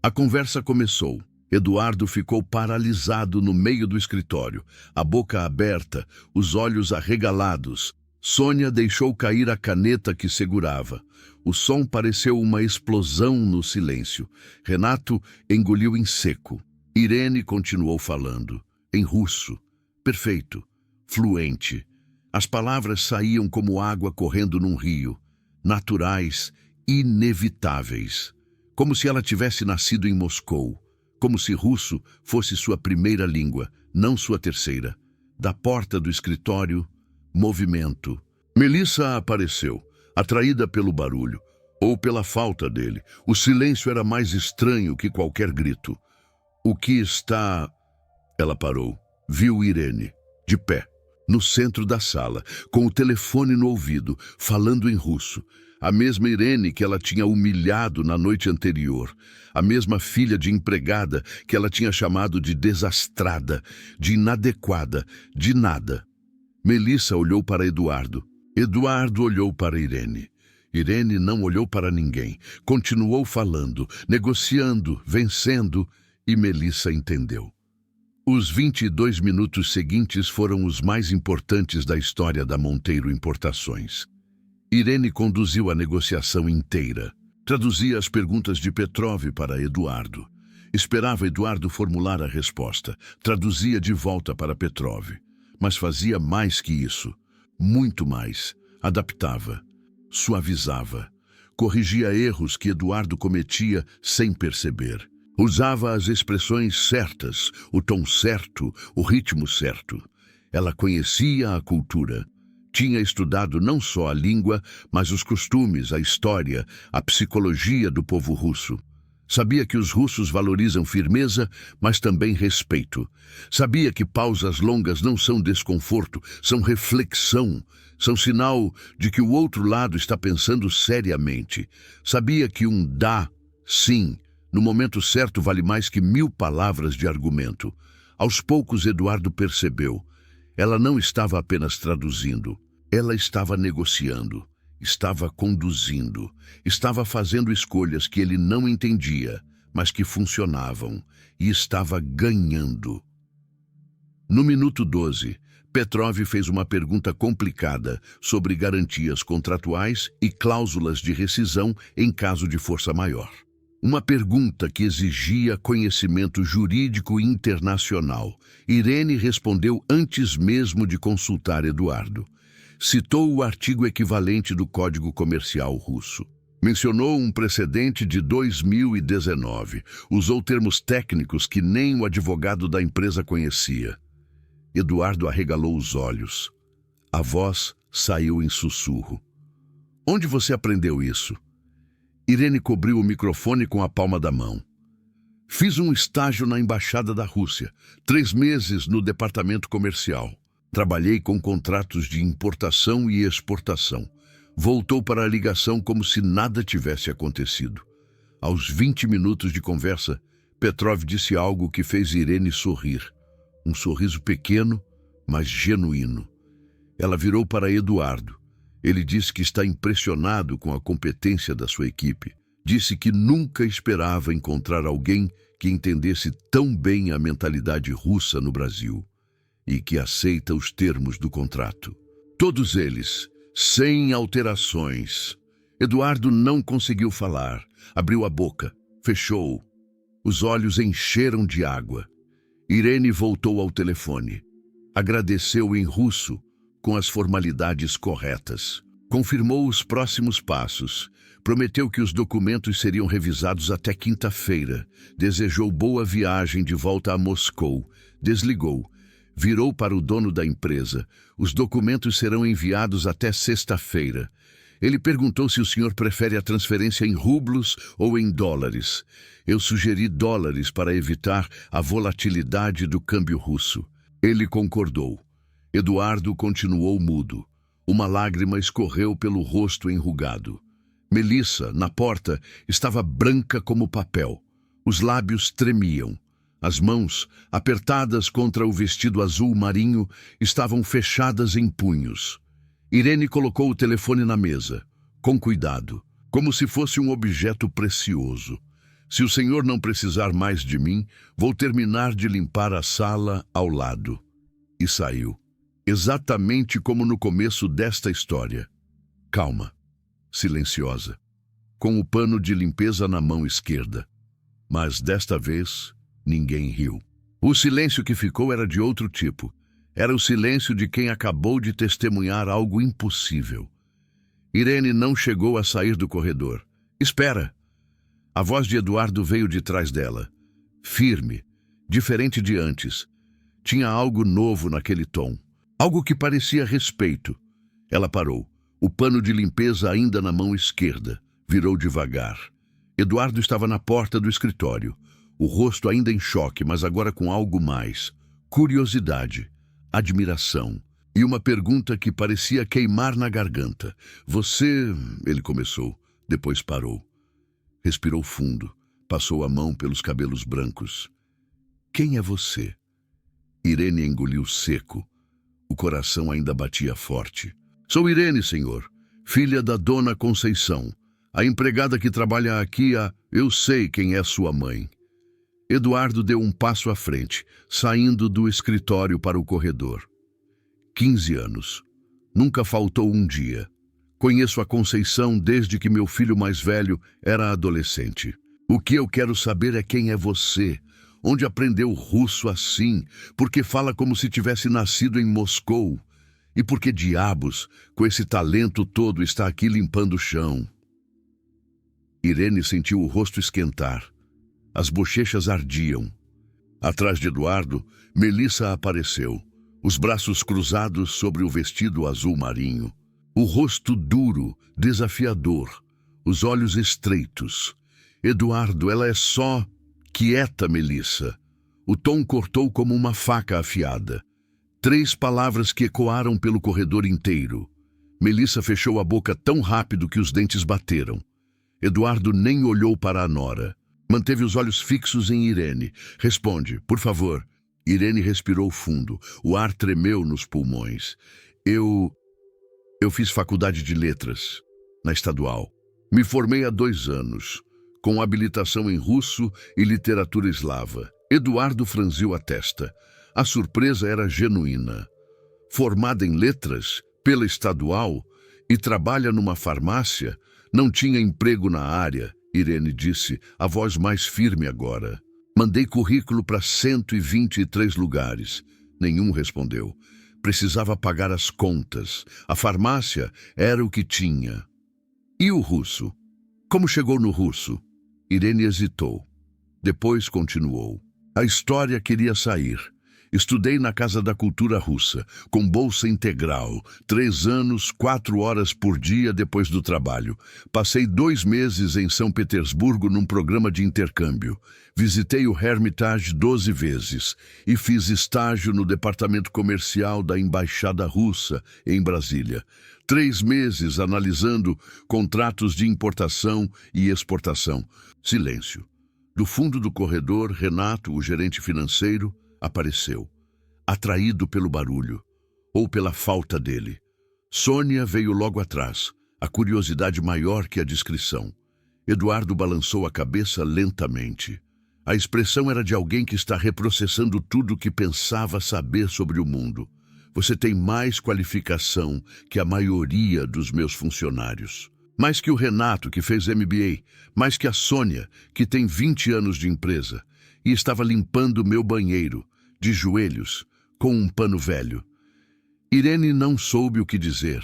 A conversa começou. Eduardo ficou paralisado no meio do escritório, a boca aberta, os olhos arregalados. Sônia deixou cair a caneta que segurava. O som pareceu uma explosão no silêncio. Renato engoliu em seco. Irene continuou falando, em russo, perfeito, fluente. As palavras saíam como água correndo num rio, naturais, inevitáveis. Como se ela tivesse nascido em Moscou, como se russo fosse sua primeira língua, não sua terceira. Da porta do escritório, movimento. Melissa apareceu, atraída pelo barulho, ou pela falta dele. O silêncio era mais estranho que qualquer grito. O que está... Ela parou. Viu Irene, de pé, no centro da sala, com o telefone no ouvido, falando em russo. A mesma Irene que ela tinha humilhado na noite anterior. A mesma filha de empregada que ela tinha chamado de desastrada, de inadequada, de nada. Melissa olhou para Eduardo. Eduardo olhou para Irene. Irene não olhou para ninguém. Continuou falando, negociando, vencendo, e Melissa entendeu. Os 22 minutos seguintes foram os mais importantes da história da Monteiro Importações. Irene conduziu a negociação inteira. Traduzia as perguntas de Petrov para Eduardo. Esperava Eduardo formular a resposta. Traduzia de volta para Petrov. Mas fazia mais que isso. Muito mais. Adaptava. Suavizava. Corrigia erros que Eduardo cometia sem perceber. Usava as expressões certas, o tom certo, o ritmo certo. Ela conhecia a cultura. Tinha estudado não só a língua, mas os costumes, a história, a psicologia do povo russo. Sabia que os russos valorizam firmeza, mas também respeito. Sabia que pausas longas não são desconforto, são reflexão, são sinal de que o outro lado está pensando seriamente. Sabia que um dá, sim, no momento certo vale mais que 1000 palavras de argumento. Aos poucos Eduardo percebeu. Ela não estava apenas traduzindo, ela estava negociando, estava conduzindo, estava fazendo escolhas que ele não entendia, mas que funcionavam, e estava ganhando. No minuto 12, Petrov fez uma pergunta complicada sobre garantias contratuais e cláusulas de rescisão em caso de força maior. Uma pergunta que exigia conhecimento jurídico internacional. Irene respondeu antes mesmo de consultar Eduardo. Citou o artigo equivalente do Código Comercial russo. Mencionou um precedente de 2019. Usou termos técnicos que nem o advogado da empresa conhecia. Eduardo arregalou os olhos. A voz saiu em sussurro. Onde você aprendeu isso? Irene cobriu o microfone com a palma da mão. Fiz um estágio na Embaixada da Rússia, 3 meses no departamento comercial. Trabalhei com contratos de importação e exportação. Voltou para a ligação como se nada tivesse acontecido. Aos 20 minutos de conversa, Petrov disse algo que fez Irene sorrir. Um sorriso pequeno, mas genuíno. Ela virou para Eduardo. Ele disse que está impressionado com a competência da sua equipe. Disse que nunca esperava encontrar alguém que entendesse tão bem a mentalidade russa no Brasil e que aceita os termos do contrato. Todos eles, sem alterações. Eduardo não conseguiu falar. Abriu a boca, fechou. Os olhos encheram de água. Irene voltou ao telefone. Agradeceu em russo, com as formalidades corretas. Confirmou os próximos passos. Prometeu que os documentos seriam revisados até quinta-feira. Desejou boa viagem de volta a Moscou. Desligou. Virou para o dono da empresa. Os documentos serão enviados até sexta-feira. Ele perguntou se o senhor prefere a transferência em rublos ou em dólares. Eu sugeri dólares para evitar a volatilidade do câmbio russo. Ele concordou. Eduardo continuou mudo. Uma lágrima escorreu pelo rosto enrugado. Melissa, na porta, estava branca como papel. Os lábios tremiam. As mãos, apertadas contra o vestido azul marinho, estavam fechadas em punhos. Irene colocou o telefone na mesa, com cuidado, como se fosse um objeto precioso. Se o senhor não precisar mais de mim, vou terminar de limpar a sala ao lado. E saiu. Exatamente como no começo desta história. Calma, silenciosa, com o pano de limpeza na mão esquerda. Mas desta vez, ninguém riu. O silêncio que ficou era de outro tipo. Era o silêncio de quem acabou de testemunhar algo impossível. Irene não chegou a sair do corredor. Espera! A voz de Eduardo veio de trás dela. Firme, diferente de antes. Tinha algo novo naquele tom. Algo que parecia respeito. Ela parou. O pano de limpeza ainda na mão esquerda. Virou devagar. Eduardo estava na porta do escritório. O rosto ainda em choque, mas agora com algo mais. Curiosidade, admiração e uma pergunta que parecia queimar na garganta. Você... Ele começou, depois parou. Respirou fundo, passou a mão pelos cabelos brancos. Quem é você? Irene engoliu seco. O coração ainda batia forte. Sou Irene, senhor, filha da dona Conceição. A empregada que trabalha aqui, eu sei quem é sua mãe. Eduardo deu um passo à frente, saindo do escritório para o corredor. 15 anos. Nunca faltou um dia. Conheço a Conceição desde que meu filho mais velho era adolescente. O que eu quero saber é quem é você, onde aprendeu russo assim, porque fala como se tivesse nascido em Moscou, e por que diabos, com esse talento todo, está aqui limpando o chão. Irene sentiu o rosto esquentar. As bochechas ardiam. Atrás de Eduardo, Melissa apareceu, os braços cruzados sobre o vestido azul marinho. O rosto duro, desafiador, os olhos estreitos. Eduardo, ela é só... Quieta, Melissa. O tom cortou como uma faca afiada. 3 palavras que ecoaram pelo corredor inteiro. Melissa fechou a boca tão rápido que os dentes bateram. Eduardo nem olhou para a nora. Manteve os olhos fixos em Irene. Responde, por favor. Irene respirou fundo. O ar tremeu nos pulmões. Eu fiz faculdade de letras, na estadual. Me formei há 2 anos, com habilitação em russo e literatura eslava. Eduardo franziu a testa. A surpresa era genuína. Formada em letras, pela estadual, e trabalha numa farmácia, não tinha emprego na área, Irene disse, a voz mais firme agora. Mandei currículo para 123 lugares. Nenhum respondeu. Precisava pagar as contas. A farmácia era o que tinha. E o russo? Como chegou no russo? Irene hesitou. Depois continuou. A história queria sair. Estudei na Casa da Cultura Russa, com bolsa integral, 3 anos, 4 horas por dia depois do trabalho. Passei 2 meses em São Petersburgo num programa de intercâmbio. Visitei o Hermitage 12 vezes e fiz estágio no departamento comercial da Embaixada Russa, em Brasília. 3 meses analisando contratos de importação e exportação. Silêncio. Do fundo do corredor, Renato, o gerente financeiro, apareceu, atraído pelo barulho, ou pela falta dele. Sônia veio logo atrás, a curiosidade maior que a discrição. Eduardo balançou a cabeça lentamente. A expressão era de alguém que está reprocessando tudo o que pensava saber sobre o mundo. Você tem mais qualificação que a maioria dos meus funcionários. Mais que o Renato, que fez MBA, mais que a Sônia, que tem 20 anos de empresa, e estava limpando meu banheiro, de joelhos, com um pano velho. Irene não soube o que dizer.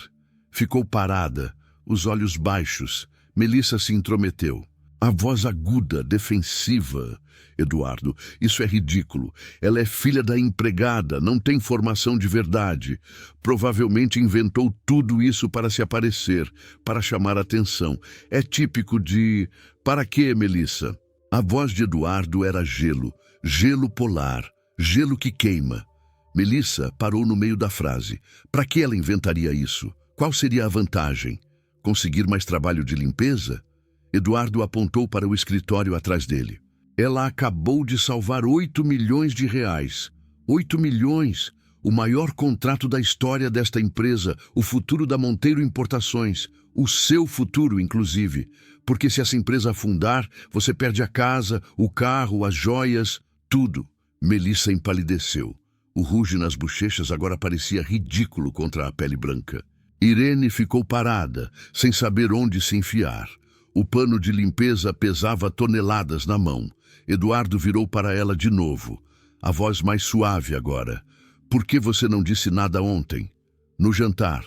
Ficou parada, os olhos baixos. Melissa se intrometeu. A voz aguda, defensiva. Eduardo, isso é ridículo. Ela é filha da empregada, não tem formação de verdade. Provavelmente inventou tudo isso para se aparecer, para chamar atenção. É típico de... Para quê, Melissa? A voz de Eduardo era gelo, gelo polar, gelo que queima. Melissa parou no meio da frase. Para que ela inventaria isso? Qual seria a vantagem? Conseguir mais trabalho de limpeza? Eduardo apontou para o escritório atrás dele. Ela acabou de salvar 8 milhões de reais. 8 milhões! O maior contrato da história desta empresa, o futuro da Monteiro Importações. O seu futuro, inclusive. Porque se essa empresa afundar, você perde a casa, o carro, as joias, tudo. Melissa empalideceu. O ruge nas bochechas agora parecia ridículo contra a pele branca. Irene ficou parada, sem saber onde se enfiar. O pano de limpeza pesava toneladas na mão. Eduardo virou para ela de novo. A voz mais suave agora. Por que você não disse nada ontem? No jantar,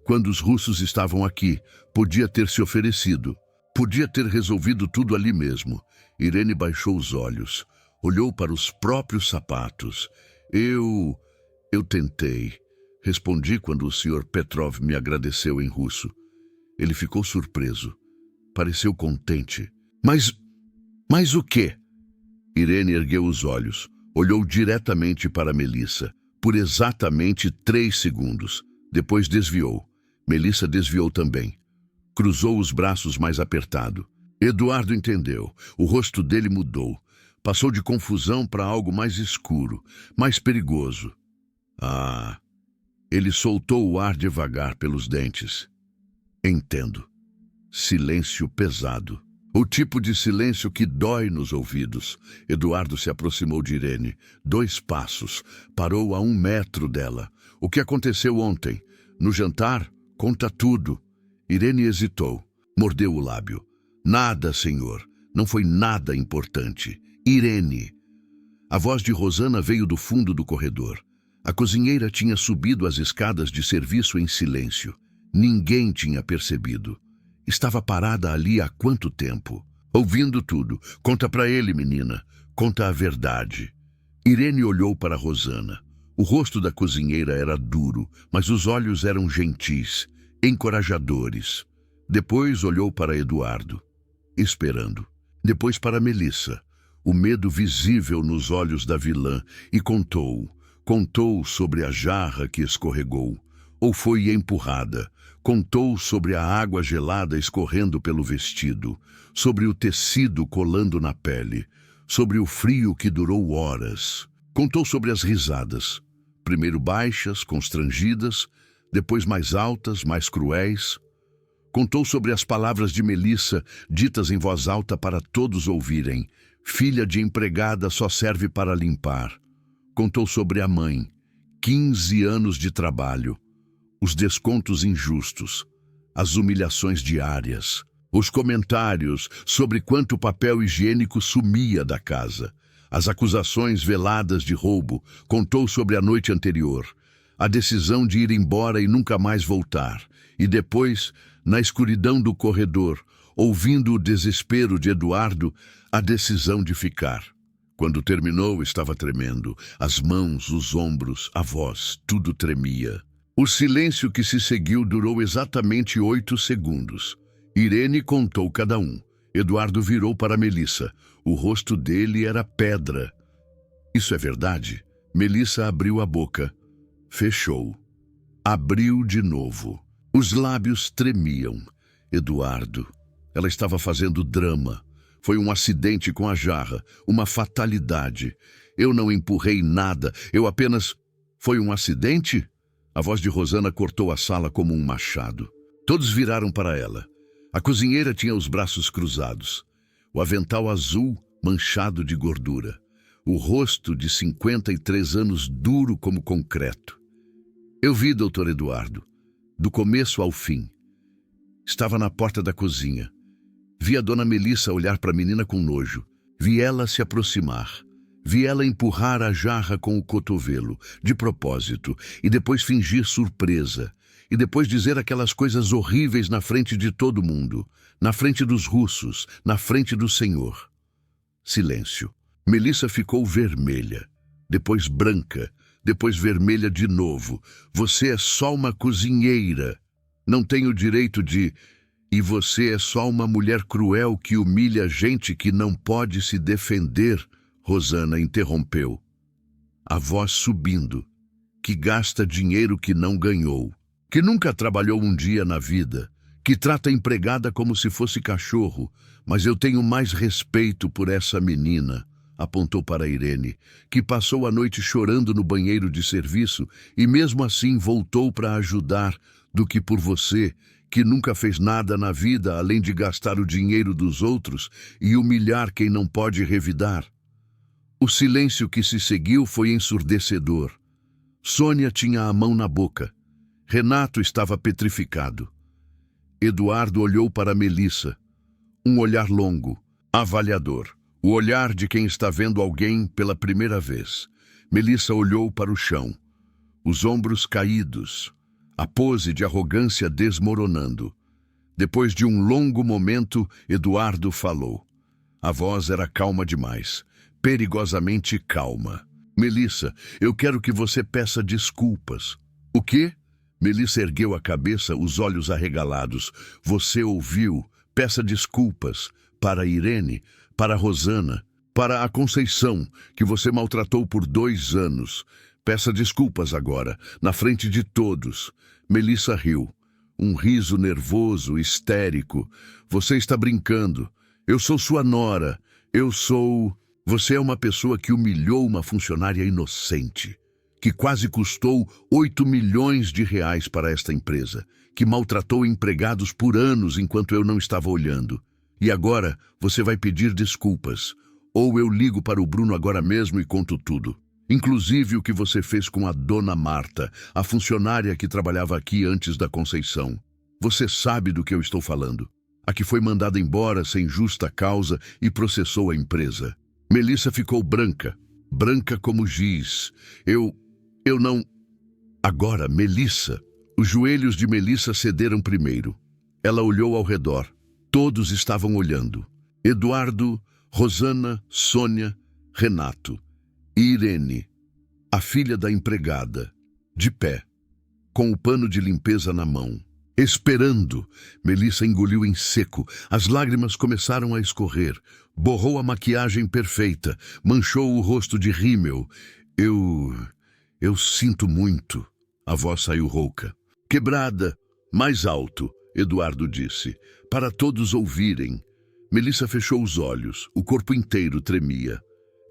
quando os russos estavam aqui, podia ter se oferecido. Podia ter resolvido tudo ali mesmo. Irene baixou os olhos. Olhou para os próprios sapatos. Eu tentei. Respondi quando o Sr. Petrov me agradeceu em russo. Ele ficou surpreso. Pareceu contente. Mas o quê? Irene ergueu os olhos. Olhou diretamente para Melissa. Por exatamente 3 segundos. Depois desviou. Melissa desviou também. Cruzou os braços mais apertado. Eduardo entendeu. O rosto dele mudou. Passou de confusão para algo mais escuro, mais perigoso. Ah! Ele soltou o ar devagar pelos dentes. Entendo. Silêncio pesado. O tipo de silêncio que dói nos ouvidos. Eduardo se aproximou de Irene. 2 passos. Parou a 1 metro dela. O que aconteceu ontem? No jantar? Conta tudo. Irene hesitou. Mordeu o lábio. Nada, senhor. Não foi nada importante. Irene. A voz de Rosana veio do fundo do corredor. A cozinheira tinha subido as escadas de serviço em silêncio. Ninguém tinha percebido. Estava parada ali há quanto tempo? Ouvindo tudo. Conta para ele, menina. Conta a verdade. Irene olhou para Rosana. O rosto da cozinheira era duro, mas os olhos eram gentis, encorajadores. Depois olhou para Eduardo, esperando. Depois para Melissa, o medo visível nos olhos da vilã, e contou. Contou sobre a jarra que escorregou, ou foi empurrada. Contou sobre a água gelada escorrendo pelo vestido, sobre o tecido colando na pele, sobre o frio que durou horas. Contou sobre as risadas, primeiro baixas, constrangidas, depois mais altas, mais cruéis. Contou sobre as palavras de Melissa, ditas em voz alta para todos ouvirem. Filha de empregada só serve para limpar. Contou sobre a mãe, 15 anos de trabalho. Os descontos injustos, as humilhações diárias, os comentários sobre quanto papel higiênico sumia da casa, as acusações veladas de roubo. Contou sobre a noite anterior, a decisão de ir embora e nunca mais voltar, e depois, na escuridão do corredor, ouvindo o desespero de Eduardo, a decisão de ficar. Quando terminou, estava tremendo, as mãos, os ombros, a voz, tudo tremia. O silêncio que se seguiu durou exatamente 8 segundos. Irene contou cada um. Eduardo virou para Melissa. O rosto dele era pedra. Isso é verdade? Melissa abriu a boca. Fechou. Abriu de novo. Os lábios tremiam. Eduardo. Ela estava fazendo drama. Foi um acidente com a jarra. Uma fatalidade. Eu não empurrei nada. Eu apenas... Foi um acidente? A voz de Rosana cortou a sala como um machado. Todos viraram para ela. A cozinheira tinha os braços cruzados. O avental azul manchado de gordura. O rosto de 53 anos duro como concreto. Eu vi, doutor Eduardo, do começo ao fim. Estava na porta da cozinha. Vi a dona Melissa olhar para a menina com nojo. Vi ela se aproximar. Vi ela empurrar a jarra com o cotovelo, de propósito, e depois fingir surpresa. E depois dizer aquelas coisas horríveis na frente de todo mundo. Na frente dos russos, na frente do senhor. Silêncio. Melissa ficou vermelha. Depois branca. Depois vermelha de novo. Você é só uma cozinheira. Não tem o direito de... E você é só uma mulher cruel que humilha gente que não pode se defender... Rosana interrompeu. A voz subindo. Que gasta dinheiro que não ganhou. que nunca trabalhou um dia na vida, que trata a empregada como se fosse cachorro, mas eu tenho mais respeito por essa menina, apontou para Irene, que passou a noite chorando no banheiro de serviço e mesmo assim voltou para ajudar, do que por você, que nunca fez nada na vida além de gastar o dinheiro dos outros e humilhar quem não pode revidar. O silêncio que se seguiu foi ensurdecedor. Sônia tinha a mão na boca. Renato estava petrificado. Eduardo olhou para Melissa. Um olhar longo, avaliador. O olhar de quem está vendo alguém pela primeira vez. Melissa olhou para o chão. Os ombros caídos. A pose de arrogância desmoronando. Depois de um longo momento, Eduardo falou. A voz era calma demais. Perigosamente calma. Melissa, eu quero que você peça desculpas. O quê? Melissa ergueu a cabeça, os olhos arregalados. Você ouviu? Peça desculpas. Para Irene, para Rosana, para a Conceição, que você maltratou por 2 anos. Peça desculpas agora, na frente de todos. Melissa riu. Um riso nervoso, histérico. Você está brincando. Eu sou sua nora. Eu sou... Você é uma pessoa que humilhou uma funcionária inocente, que quase custou 8 milhões de reais para esta empresa, que maltratou empregados por anos enquanto eu não estava olhando. E agora você vai pedir desculpas. Ou eu ligo para o Bruno agora mesmo e conto tudo. Inclusive o que você fez com a dona Marta, a funcionária que trabalhava aqui antes da Conceição. Você sabe do que eu estou falando. A que foi mandada embora sem justa causa e processou a empresa. Melissa ficou branca, branca como giz. Eu não... Agora, Melissa. Os joelhos de Melissa cederam primeiro. Ela olhou ao redor. Todos estavam olhando. Eduardo, Rosana, Sônia, Renato. E Irene, a filha da empregada, de pé, com o pano de limpeza na mão. Esperando, Melissa engoliu em seco. As lágrimas começaram a escorrer. Borrou a maquiagem perfeita. Manchou o rosto de rímel. Eu sinto muito. A voz saiu rouca. Quebrada. Mais alto, Eduardo disse, para todos ouvirem. Melissa fechou os olhos. O corpo inteiro tremia.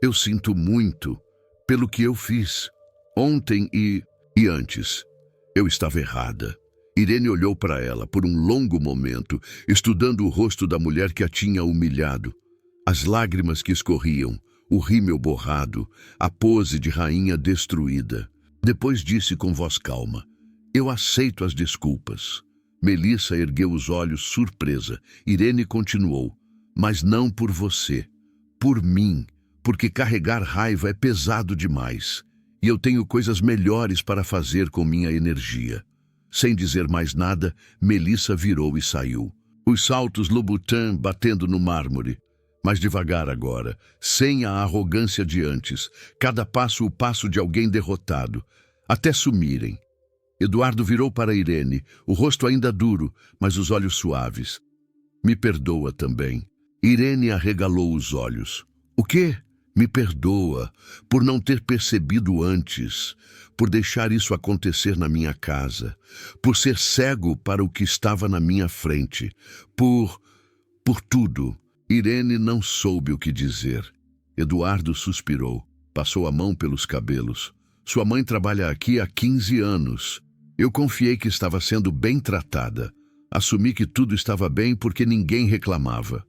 Eu sinto muito pelo que eu fiz. Ontem e antes. Eu estava errada. Irene olhou para ela por um longo momento, estudando o rosto da mulher que a tinha humilhado. As lágrimas que escorriam, o rímel borrado, a pose de rainha destruída. Depois disse com voz calma, eu aceito as desculpas. Melissa ergueu os olhos surpresa. Irene continuou, mas não por você, por mim, porque carregar raiva é pesado demais. E eu tenho coisas melhores para fazer com minha energia. Sem dizer mais nada, Melissa virou e saiu. Os saltos Louboutin batendo no mármore. Mais devagar agora, sem a arrogância de antes. Cada passo o passo de alguém derrotado. Até sumirem. Eduardo virou para Irene, o rosto ainda duro, mas os olhos suaves. Me perdoa também. Irene arregalou os olhos. O quê? Me perdoa por não ter percebido antes, por deixar isso acontecer na minha casa, por ser cego para o que estava na minha frente, por tudo. Irene não soube o que dizer. Eduardo suspirou, passou a mão pelos cabelos. Sua mãe trabalha aqui há 15 anos. Eu confiei que estava sendo bem tratada. Assumi que tudo estava bem porque ninguém reclamava.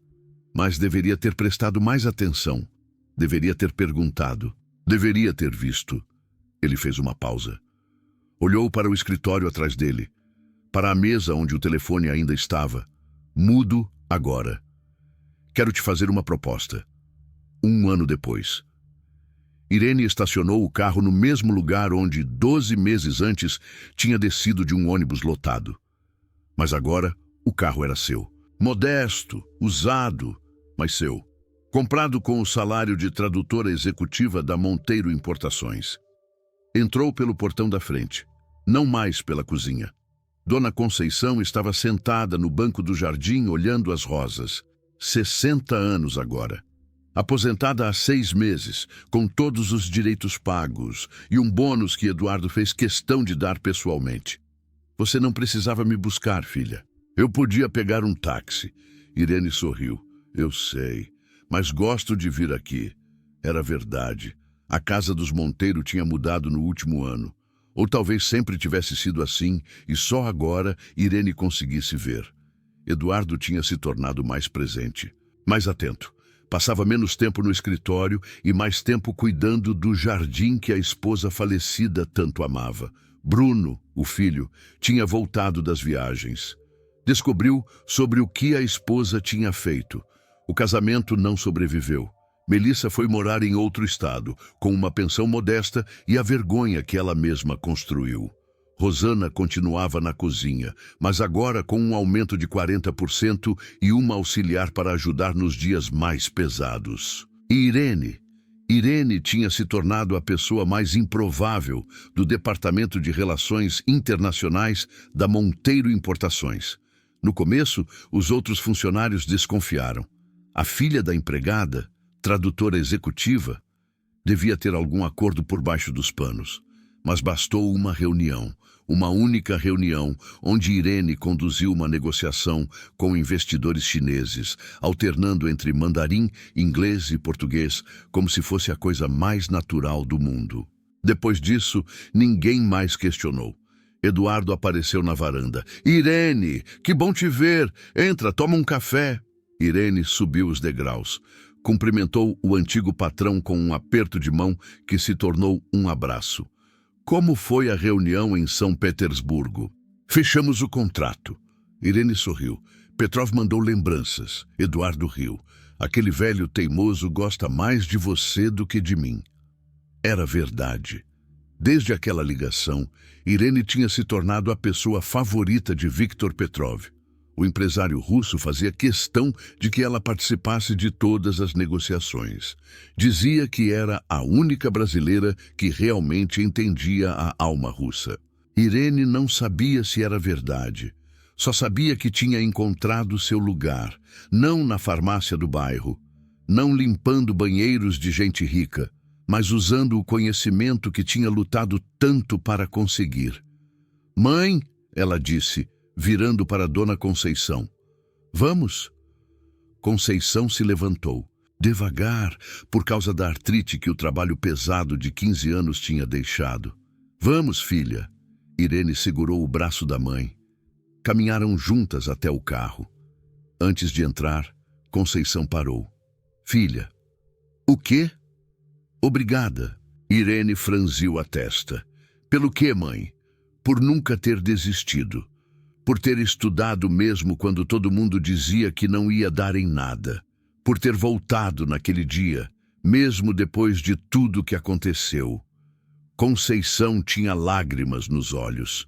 Mas deveria ter prestado mais atenção. Deveria ter perguntado. Deveria ter visto. Ele fez uma pausa. Olhou para o escritório atrás dele. Para a mesa onde o telefone ainda estava. Mudo agora. Quero te fazer uma proposta. 1 ano depois. Irene estacionou o carro no mesmo lugar onde, 12 meses antes, tinha descido de um ônibus lotado. Mas agora, o carro era seu. Modesto, usado, mas seu. Comprado com o salário de tradutora executiva da Monteiro Importações. Entrou pelo portão da frente, não mais pela cozinha. Dona Conceição estava sentada no banco do jardim olhando as rosas. 60 anos agora. Aposentada há 6 meses, com todos os direitos pagos e um bônus que Eduardo fez questão de dar pessoalmente. Você não precisava me buscar, filha. Eu podia pegar um táxi. Irene sorriu. Eu sei, mas gosto de vir aqui. Era verdade. A casa dos Monteiro tinha mudado no último ano. Ou talvez sempre tivesse sido assim e só agora Irene conseguisse ver. Eduardo tinha se tornado mais presente, mais atento. Passava menos tempo no escritório e mais tempo cuidando do jardim que a esposa falecida tanto amava. Bruno, o filho, tinha voltado das viagens. Descobriu sobre o que a esposa tinha feito. O casamento não sobreviveu. Melissa foi morar em outro estado, com uma pensão modesta e a vergonha que ela mesma construiu. Rosana continuava na cozinha, mas agora com um aumento de 40% e uma auxiliar para ajudar nos dias mais pesados. E Irene tinha se tornado a pessoa mais improvável do Departamento de Relações Internacionais da Monteiro Importações. No começo, os outros funcionários desconfiaram. A filha da empregada, tradutora executiva, devia ter algum acordo por baixo dos panos. Mas bastou uma reunião, uma única reunião, onde Irene conduziu uma negociação com investidores chineses, alternando entre mandarim, inglês e português, como se fosse a coisa mais natural do mundo. Depois disso, ninguém mais questionou. Eduardo apareceu na varanda. Irene, que bom te ver! Entra, toma um café. Irene subiu os degraus. Cumprimentou o antigo patrão com um aperto de mão que se tornou um abraço. Como foi a reunião em São Petersburgo? Fechamos o contrato. Irene sorriu. Petrov mandou lembranças. Eduardo riu. Aquele velho teimoso gosta mais de você do que de mim. Era verdade. Desde aquela ligação, Irene tinha se tornado a pessoa favorita de Viktor Petrov. O empresário russo fazia questão de que ela participasse de todas as negociações. Dizia que era a única brasileira que realmente entendia a alma russa. Irene não sabia se era verdade. Só sabia que tinha encontrado seu lugar, não na farmácia do bairro, não limpando banheiros de gente rica, mas usando o conhecimento que tinha lutado tanto para conseguir. Mãe, ela disse, virando para Dona Conceição. Vamos? Conceição se levantou, devagar, por causa da artrite que o trabalho pesado de 15 anos tinha deixado. Vamos, filha. Irene segurou o braço da mãe. Caminharam juntas até o carro. Antes de entrar, Conceição parou. Filha. O quê? Obrigada. Irene franziu a testa. Pelo quê, mãe? Por nunca ter desistido. Por ter estudado mesmo quando todo mundo dizia que não ia dar em nada. Por ter voltado naquele dia, mesmo depois de tudo que aconteceu. Conceição tinha lágrimas nos olhos.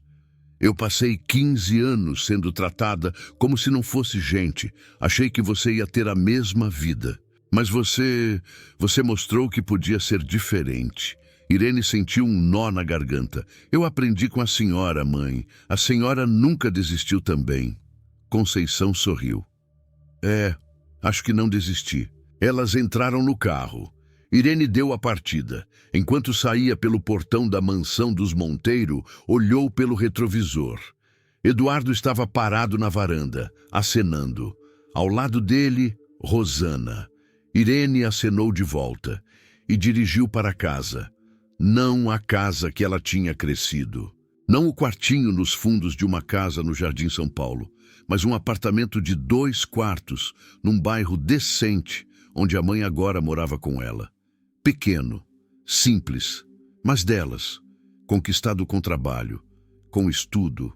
Eu passei 15 anos sendo tratada como se não fosse gente. Achei que você ia ter a mesma vida. Mas você mostrou que podia ser diferente. Irene sentiu um nó na garganta. Eu aprendi com a senhora, mãe. A senhora nunca desistiu também. Conceição sorriu. Acho que não desisti. Elas entraram no carro. Irene deu a partida. Enquanto saía pelo portão da mansão dos Monteiro, olhou pelo retrovisor. Eduardo estava parado na varanda, acenando. Ao lado dele, Rosana. Irene acenou de volta e dirigiu para casa. Não a casa que ela tinha crescido. Não o quartinho nos fundos de uma casa no Jardim São Paulo, mas um apartamento de 2 quartos, num bairro decente, onde a mãe agora morava com ela. Pequeno, simples, mas delas, conquistado com trabalho, com estudo,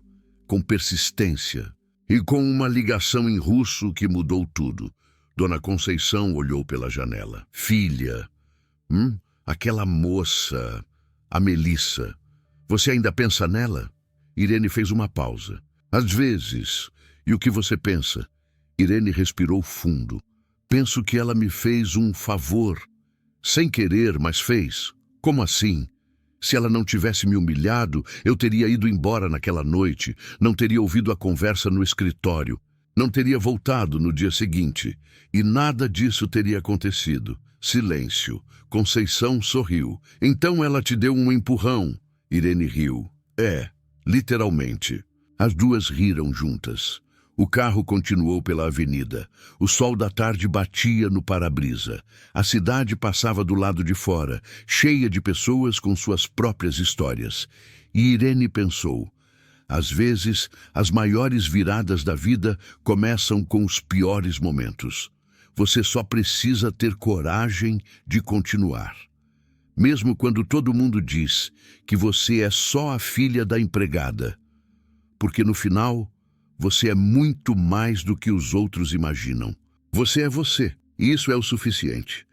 com persistência e com uma ligação em russo que mudou tudo. Dona Conceição olhou pela janela. Filha, aquela moça, a Melissa, você ainda pensa nela? Irene fez uma pausa. Às vezes. E o que você pensa? Irene respirou fundo. Penso que ela me fez um favor. Sem querer, mas fez. Como assim? Se ela não tivesse me humilhado, eu teria ido embora naquela noite, não teria ouvido a conversa no escritório, não teria voltado no dia seguinte, e nada disso teria acontecido. Silêncio. Conceição sorriu. Então ela te deu um empurrão. Irene riu. Literalmente. As duas riram juntas. O carro continuou pela avenida. O sol da tarde batia no para-brisa. A cidade passava do lado de fora, cheia de pessoas com suas próprias histórias. E Irene pensou: às vezes, as maiores viradas da vida começam com os piores momentos. Você só precisa ter coragem de continuar. Mesmo quando todo mundo diz que você é só a filha da empregada. Porque no final, você é muito mais do que os outros imaginam. Você é você, e isso é o suficiente.